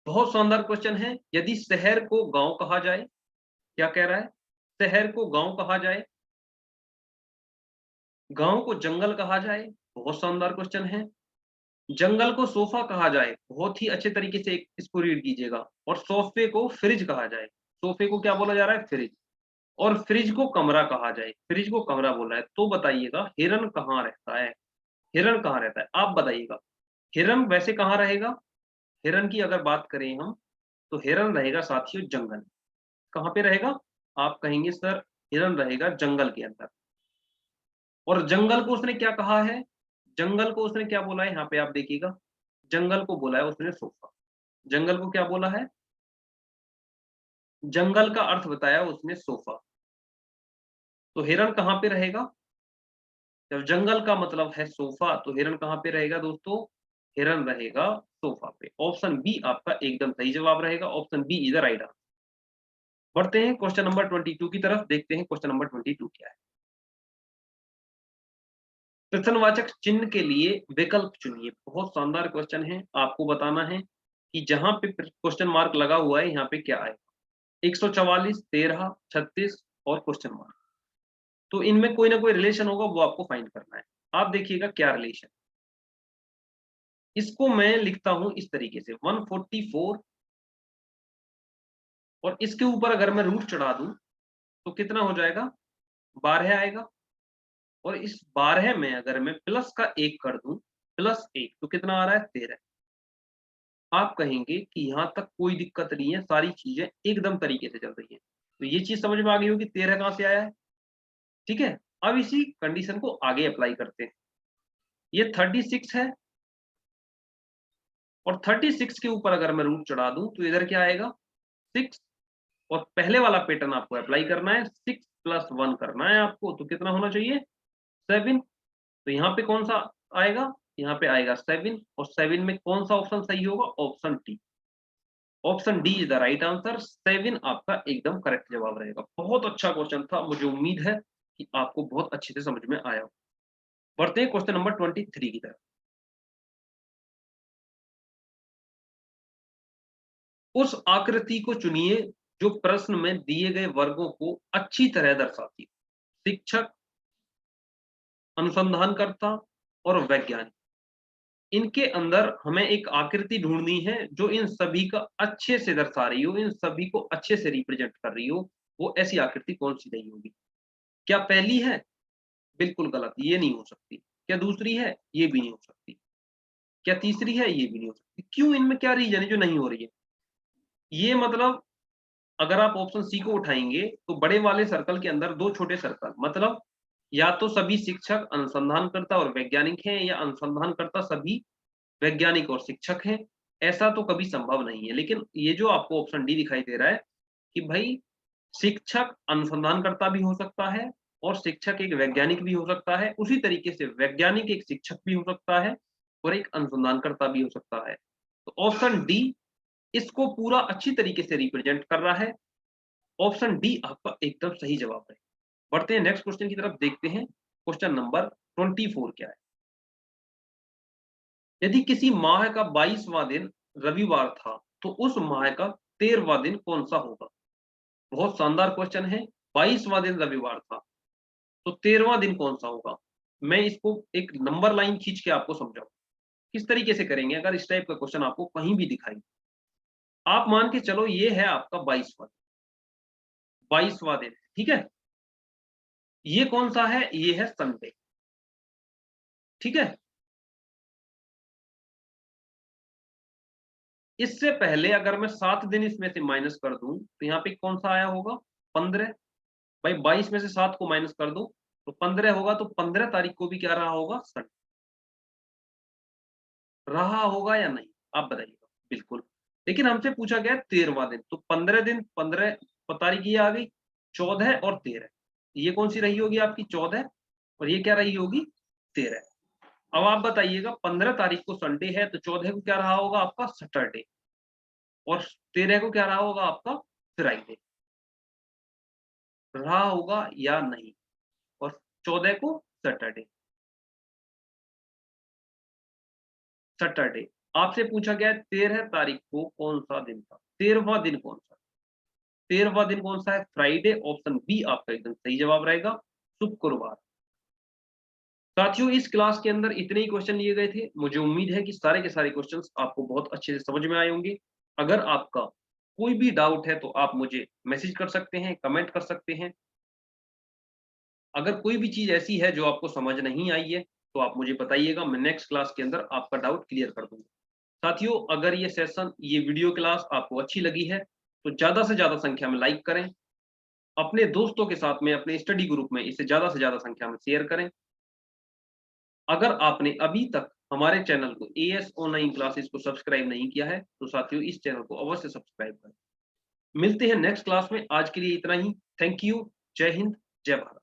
बहुत शानदार क्वेश्चन है, यदि शहर को गांव कहा जाए, क्या कह रहा है, शहर को गांव कहा जाए, गांव को जंगल कहा जाए, बहुत शानदार क्वेश्चन है। जंगल को सोफा कहा जाए, बहुत ही अच्छे तरीके से इसको रीड कीजिएगा। और सोफे को फ्रिज कहा जाए, सोफे को क्या बोला जा रहा है, फ्रिज। और फ्रिज को कमरा कहा जाए, फ्रिज को कमरा बोला है, तो बताइएगा हिरन कहाँ रहता है, हिरन कहाँ रहता है, आप बताइएगा। हिरन वैसे कहाँ रहेगा, हिरन की अगर बात करें हम, तो हिरन रहेगा साथियों जंगल। कहाँ पे रहेगा, आप कहेंगे सर हिरन रहेगा जंगल के अंदर। और जंगल को उसने क्या कहा है, जंगल को उसने क्या बोला है, यहाँ पे आप देखिएगा, जंगल को बोला है उसने सोफा। जंगल को क्या बोला है, जंगल का अर्थ बताया उसने सोफा। तो हिरन कहाँ पे रहेगा, जब जंगल का मतलब है सोफा, तो हिरन कहाँ पे रहेगा दोस्तों, हिरन रहेगा सोफा पे। ऑप्शन बी आपका एकदम सही जवाब रहेगा, option B is the right answer. बढ़ते हैं क्वेश्चन नंबर 22 की तरफ, देखते हैं क्वेश्चन नंबर 22 क्या है। प्रश्नवाचक चिन्ह के लिए विकल्प चुनिए, बहुत शानदार क्वेश्चन है। आपको बताना है कि जहां पे क्वेश्चन मार्क लगा हुआ है यहाँ पे क्या आएगा, 144, 13, 36 और क्वेश्चन मार्क। तो इनमें कोई ना कोई रिलेशन होगा, वो आपको फाइंड करना है। आप देखिएगा क्या रिलेशन, इसको मैं लिखता हूं इस तरीके से 144, और इसके ऊपर अगर मैं रूट चढ़ा दूं तो कितना हो जाएगा, 12 आएगा। और इस 12 में अगर मैं प्लस का 1 कर दूं, +1, तो कितना आ रहा है, 13। आप कहेंगे कि यहां तक कोई दिक्कत नहीं है, सारी चीजें एकदम तरीके से चल रही है। तो ये चीज समझ में आ गई होगी 13 कहां से आया है, ठीक है। अब इसी कंडीशन को आगे अप्लाई करते हैं। ये 36 है, और 36 के ऊपर अगर मैं रूट चढ़ा दूं तो इधर क्या आएगा, 6। और पहले वाला पैटर्न आपको अप्लाई करना है, 6 + 1 करना है आपको, तो कितना होना चाहिए, 7। तो यहाँ पे कौन सा आएगा, यहाँ पे आएगा 7, और 7 में कौन सा ऑप्शन सही होगा, option D, option D is the right answer. 7 आपका एकदम करेक्ट जवाब रहेगा। बहुत अच्छा क्वेश्चन था, मुझे उम्मीद है कि आपको बहुत अच्छे से समझ में आया हो। बढ़ते हैं क्वेश्चन नंबर 23 की तरफ। उस आकृति को चुनिए जो प्रश्न में दिए गए वर्गों को अच्छी तरह दर्शाती है। शिक्षक, अनुसंधानकर्ता और वैज्ञानिक, इनके अंदर हमें एक आकृति ढूंढनी है जो इन सभी का अच्छे से दर्शा रही हो, इन सभी को अच्छे से रिप्रेजेंट कर रही हो। वो ऐसी आकृति कौन सी नहीं होगी, क्या पहली है, बिल्कुल गलत, ये नहीं हो सकती। क्या दूसरी है, ये भी नहीं हो सकती। क्या तीसरी है, ये भी नहीं हो सकती। क्यों, इनमें क्या रीजन है जो नहीं हो रही है, ये मतलब अगर आप ऑप्शन सी को उठाएंगे तो बड़े वाले सर्कल के अंदर दो छोटे सर्कल, मतलब या तो सभी शिक्षक अनुसंधानकर्ता और वैज्ञानिक हैं, या अनुसंधानकर्ता सभी वैज्ञानिक और शिक्षक हैं। ऐसा तो कभी संभव नहीं है, लेकिन ये जो आपको ऑप्शन डी दिखाई दे रहा है कि भाई शिक्षक अनुसंधानकर्ता भी हो सकता है और शिक्षक एक वैज्ञानिक भी हो सकता है, उसी तरीके से वैज्ञानिक एक शिक्षक भी हो सकता है और एक अनुसंधानकर्ता भी हो सकता है। तो ऑप्शन डी इसको पूरा अच्छी तरीके से रिप्रेजेंट कर रहा है। ऑप्शन डी आपका एकदम सही जवाब है। बढ़ते हैं नेक्स्ट क्वेश्चन की तरफ, देखते हैं क्वेश्चन नंबर 24 क्या है। यदि किसी माह का 22वां दिन रविवार था तो उस माह का 13वां दिन कौन सा होगा? बहुत शानदार क्वेश्चन है। 22वां दिन रविवार था तो 13वां दिन कौन सा होगा? मैं इसको एक नंबर लाइन खींच के आपको समझाऊं। किस तरीके से करेंगे अगर इस टाइप का क्वेश्चन आपको कहीं भी दिखाई? आप मान के चलो ये है आपका 22वां दिन, ठीक है। ये कौन सा है? ये है संडे, ठीक है। इससे पहले अगर मैं 7 दिन इसमें से माइनस कर दूं तो यहाँ पे कौन सा आया होगा? 15। भाई 22 में से 7 को माइनस कर दो तो 15 होगा, तो 15 तारीख को भी क्या रहा होगा? संडे रहा होगा या नहीं? आप बताइएगा। बिल्कुल। लेकिन हमसे पूछा गया 13वां दिन, तो 15 दिन, 15 तारीख ये आ गई, 14 और 13। ये कौन सी रही होगी आपकी? 14, और ये क्या रही होगी? 13। अब आप बताइएगा 15 तारीख को संडे है तो 14 को क्या रहा होगा? आपका सैटरडे, और 13 को क्या रहा होगा? आपका फ्राइडे रहा होगा या नहीं? और 14 को सैटरडे, सैटरडे। आपसे पूछा गया 13 तारीख को कौन सा दिन था? 13वां दिन कौन सा? 13वां दिन कौन सा है? फ्राइडे। ऑप्शन बी आपका एकदम सही जवाब रहेगा, शुक्रवार। साथियों इस क्लास के अंदर इतने ही क्वेश्चन लिए गए थे। मुझे उम्मीद है कि सारे के सारे क्वेश्चंस आपको बहुत अच्छे से समझ में आए होंगे। अगर आपका कोई भी डाउट है तो आप मुझे मैसेज कर सकते हैं, कमेंट कर सकते हैं। अगर कोई भी चीज ऐसी है जो आपको समझ नहीं आई है तो आप मुझे बताइएगा, मैं नेक्स्ट क्लास के अंदर आपका डाउट क्लियर कर दूंगा। साथियों अगर ये सेशन, ये वीडियो क्लास आपको अच्छी लगी है तो ज्यादा से ज्यादा संख्या में लाइक करें, अपने दोस्तों के साथ में, अपने स्टडी ग्रुप में इसे ज्यादा से ज्यादा संख्या में शेयर करें। अगर आपने अभी तक हमारे चैनल को एएस ऑनलाइन क्लासेस को सब्सक्राइब नहीं किया है तो साथियों इस चैनल को अवश्य सब्सक्राइब करें। मिलते हैं नेक्स्ट क्लास में, आज के लिए इतना ही। Thank you. जय हिंद, जय भारत।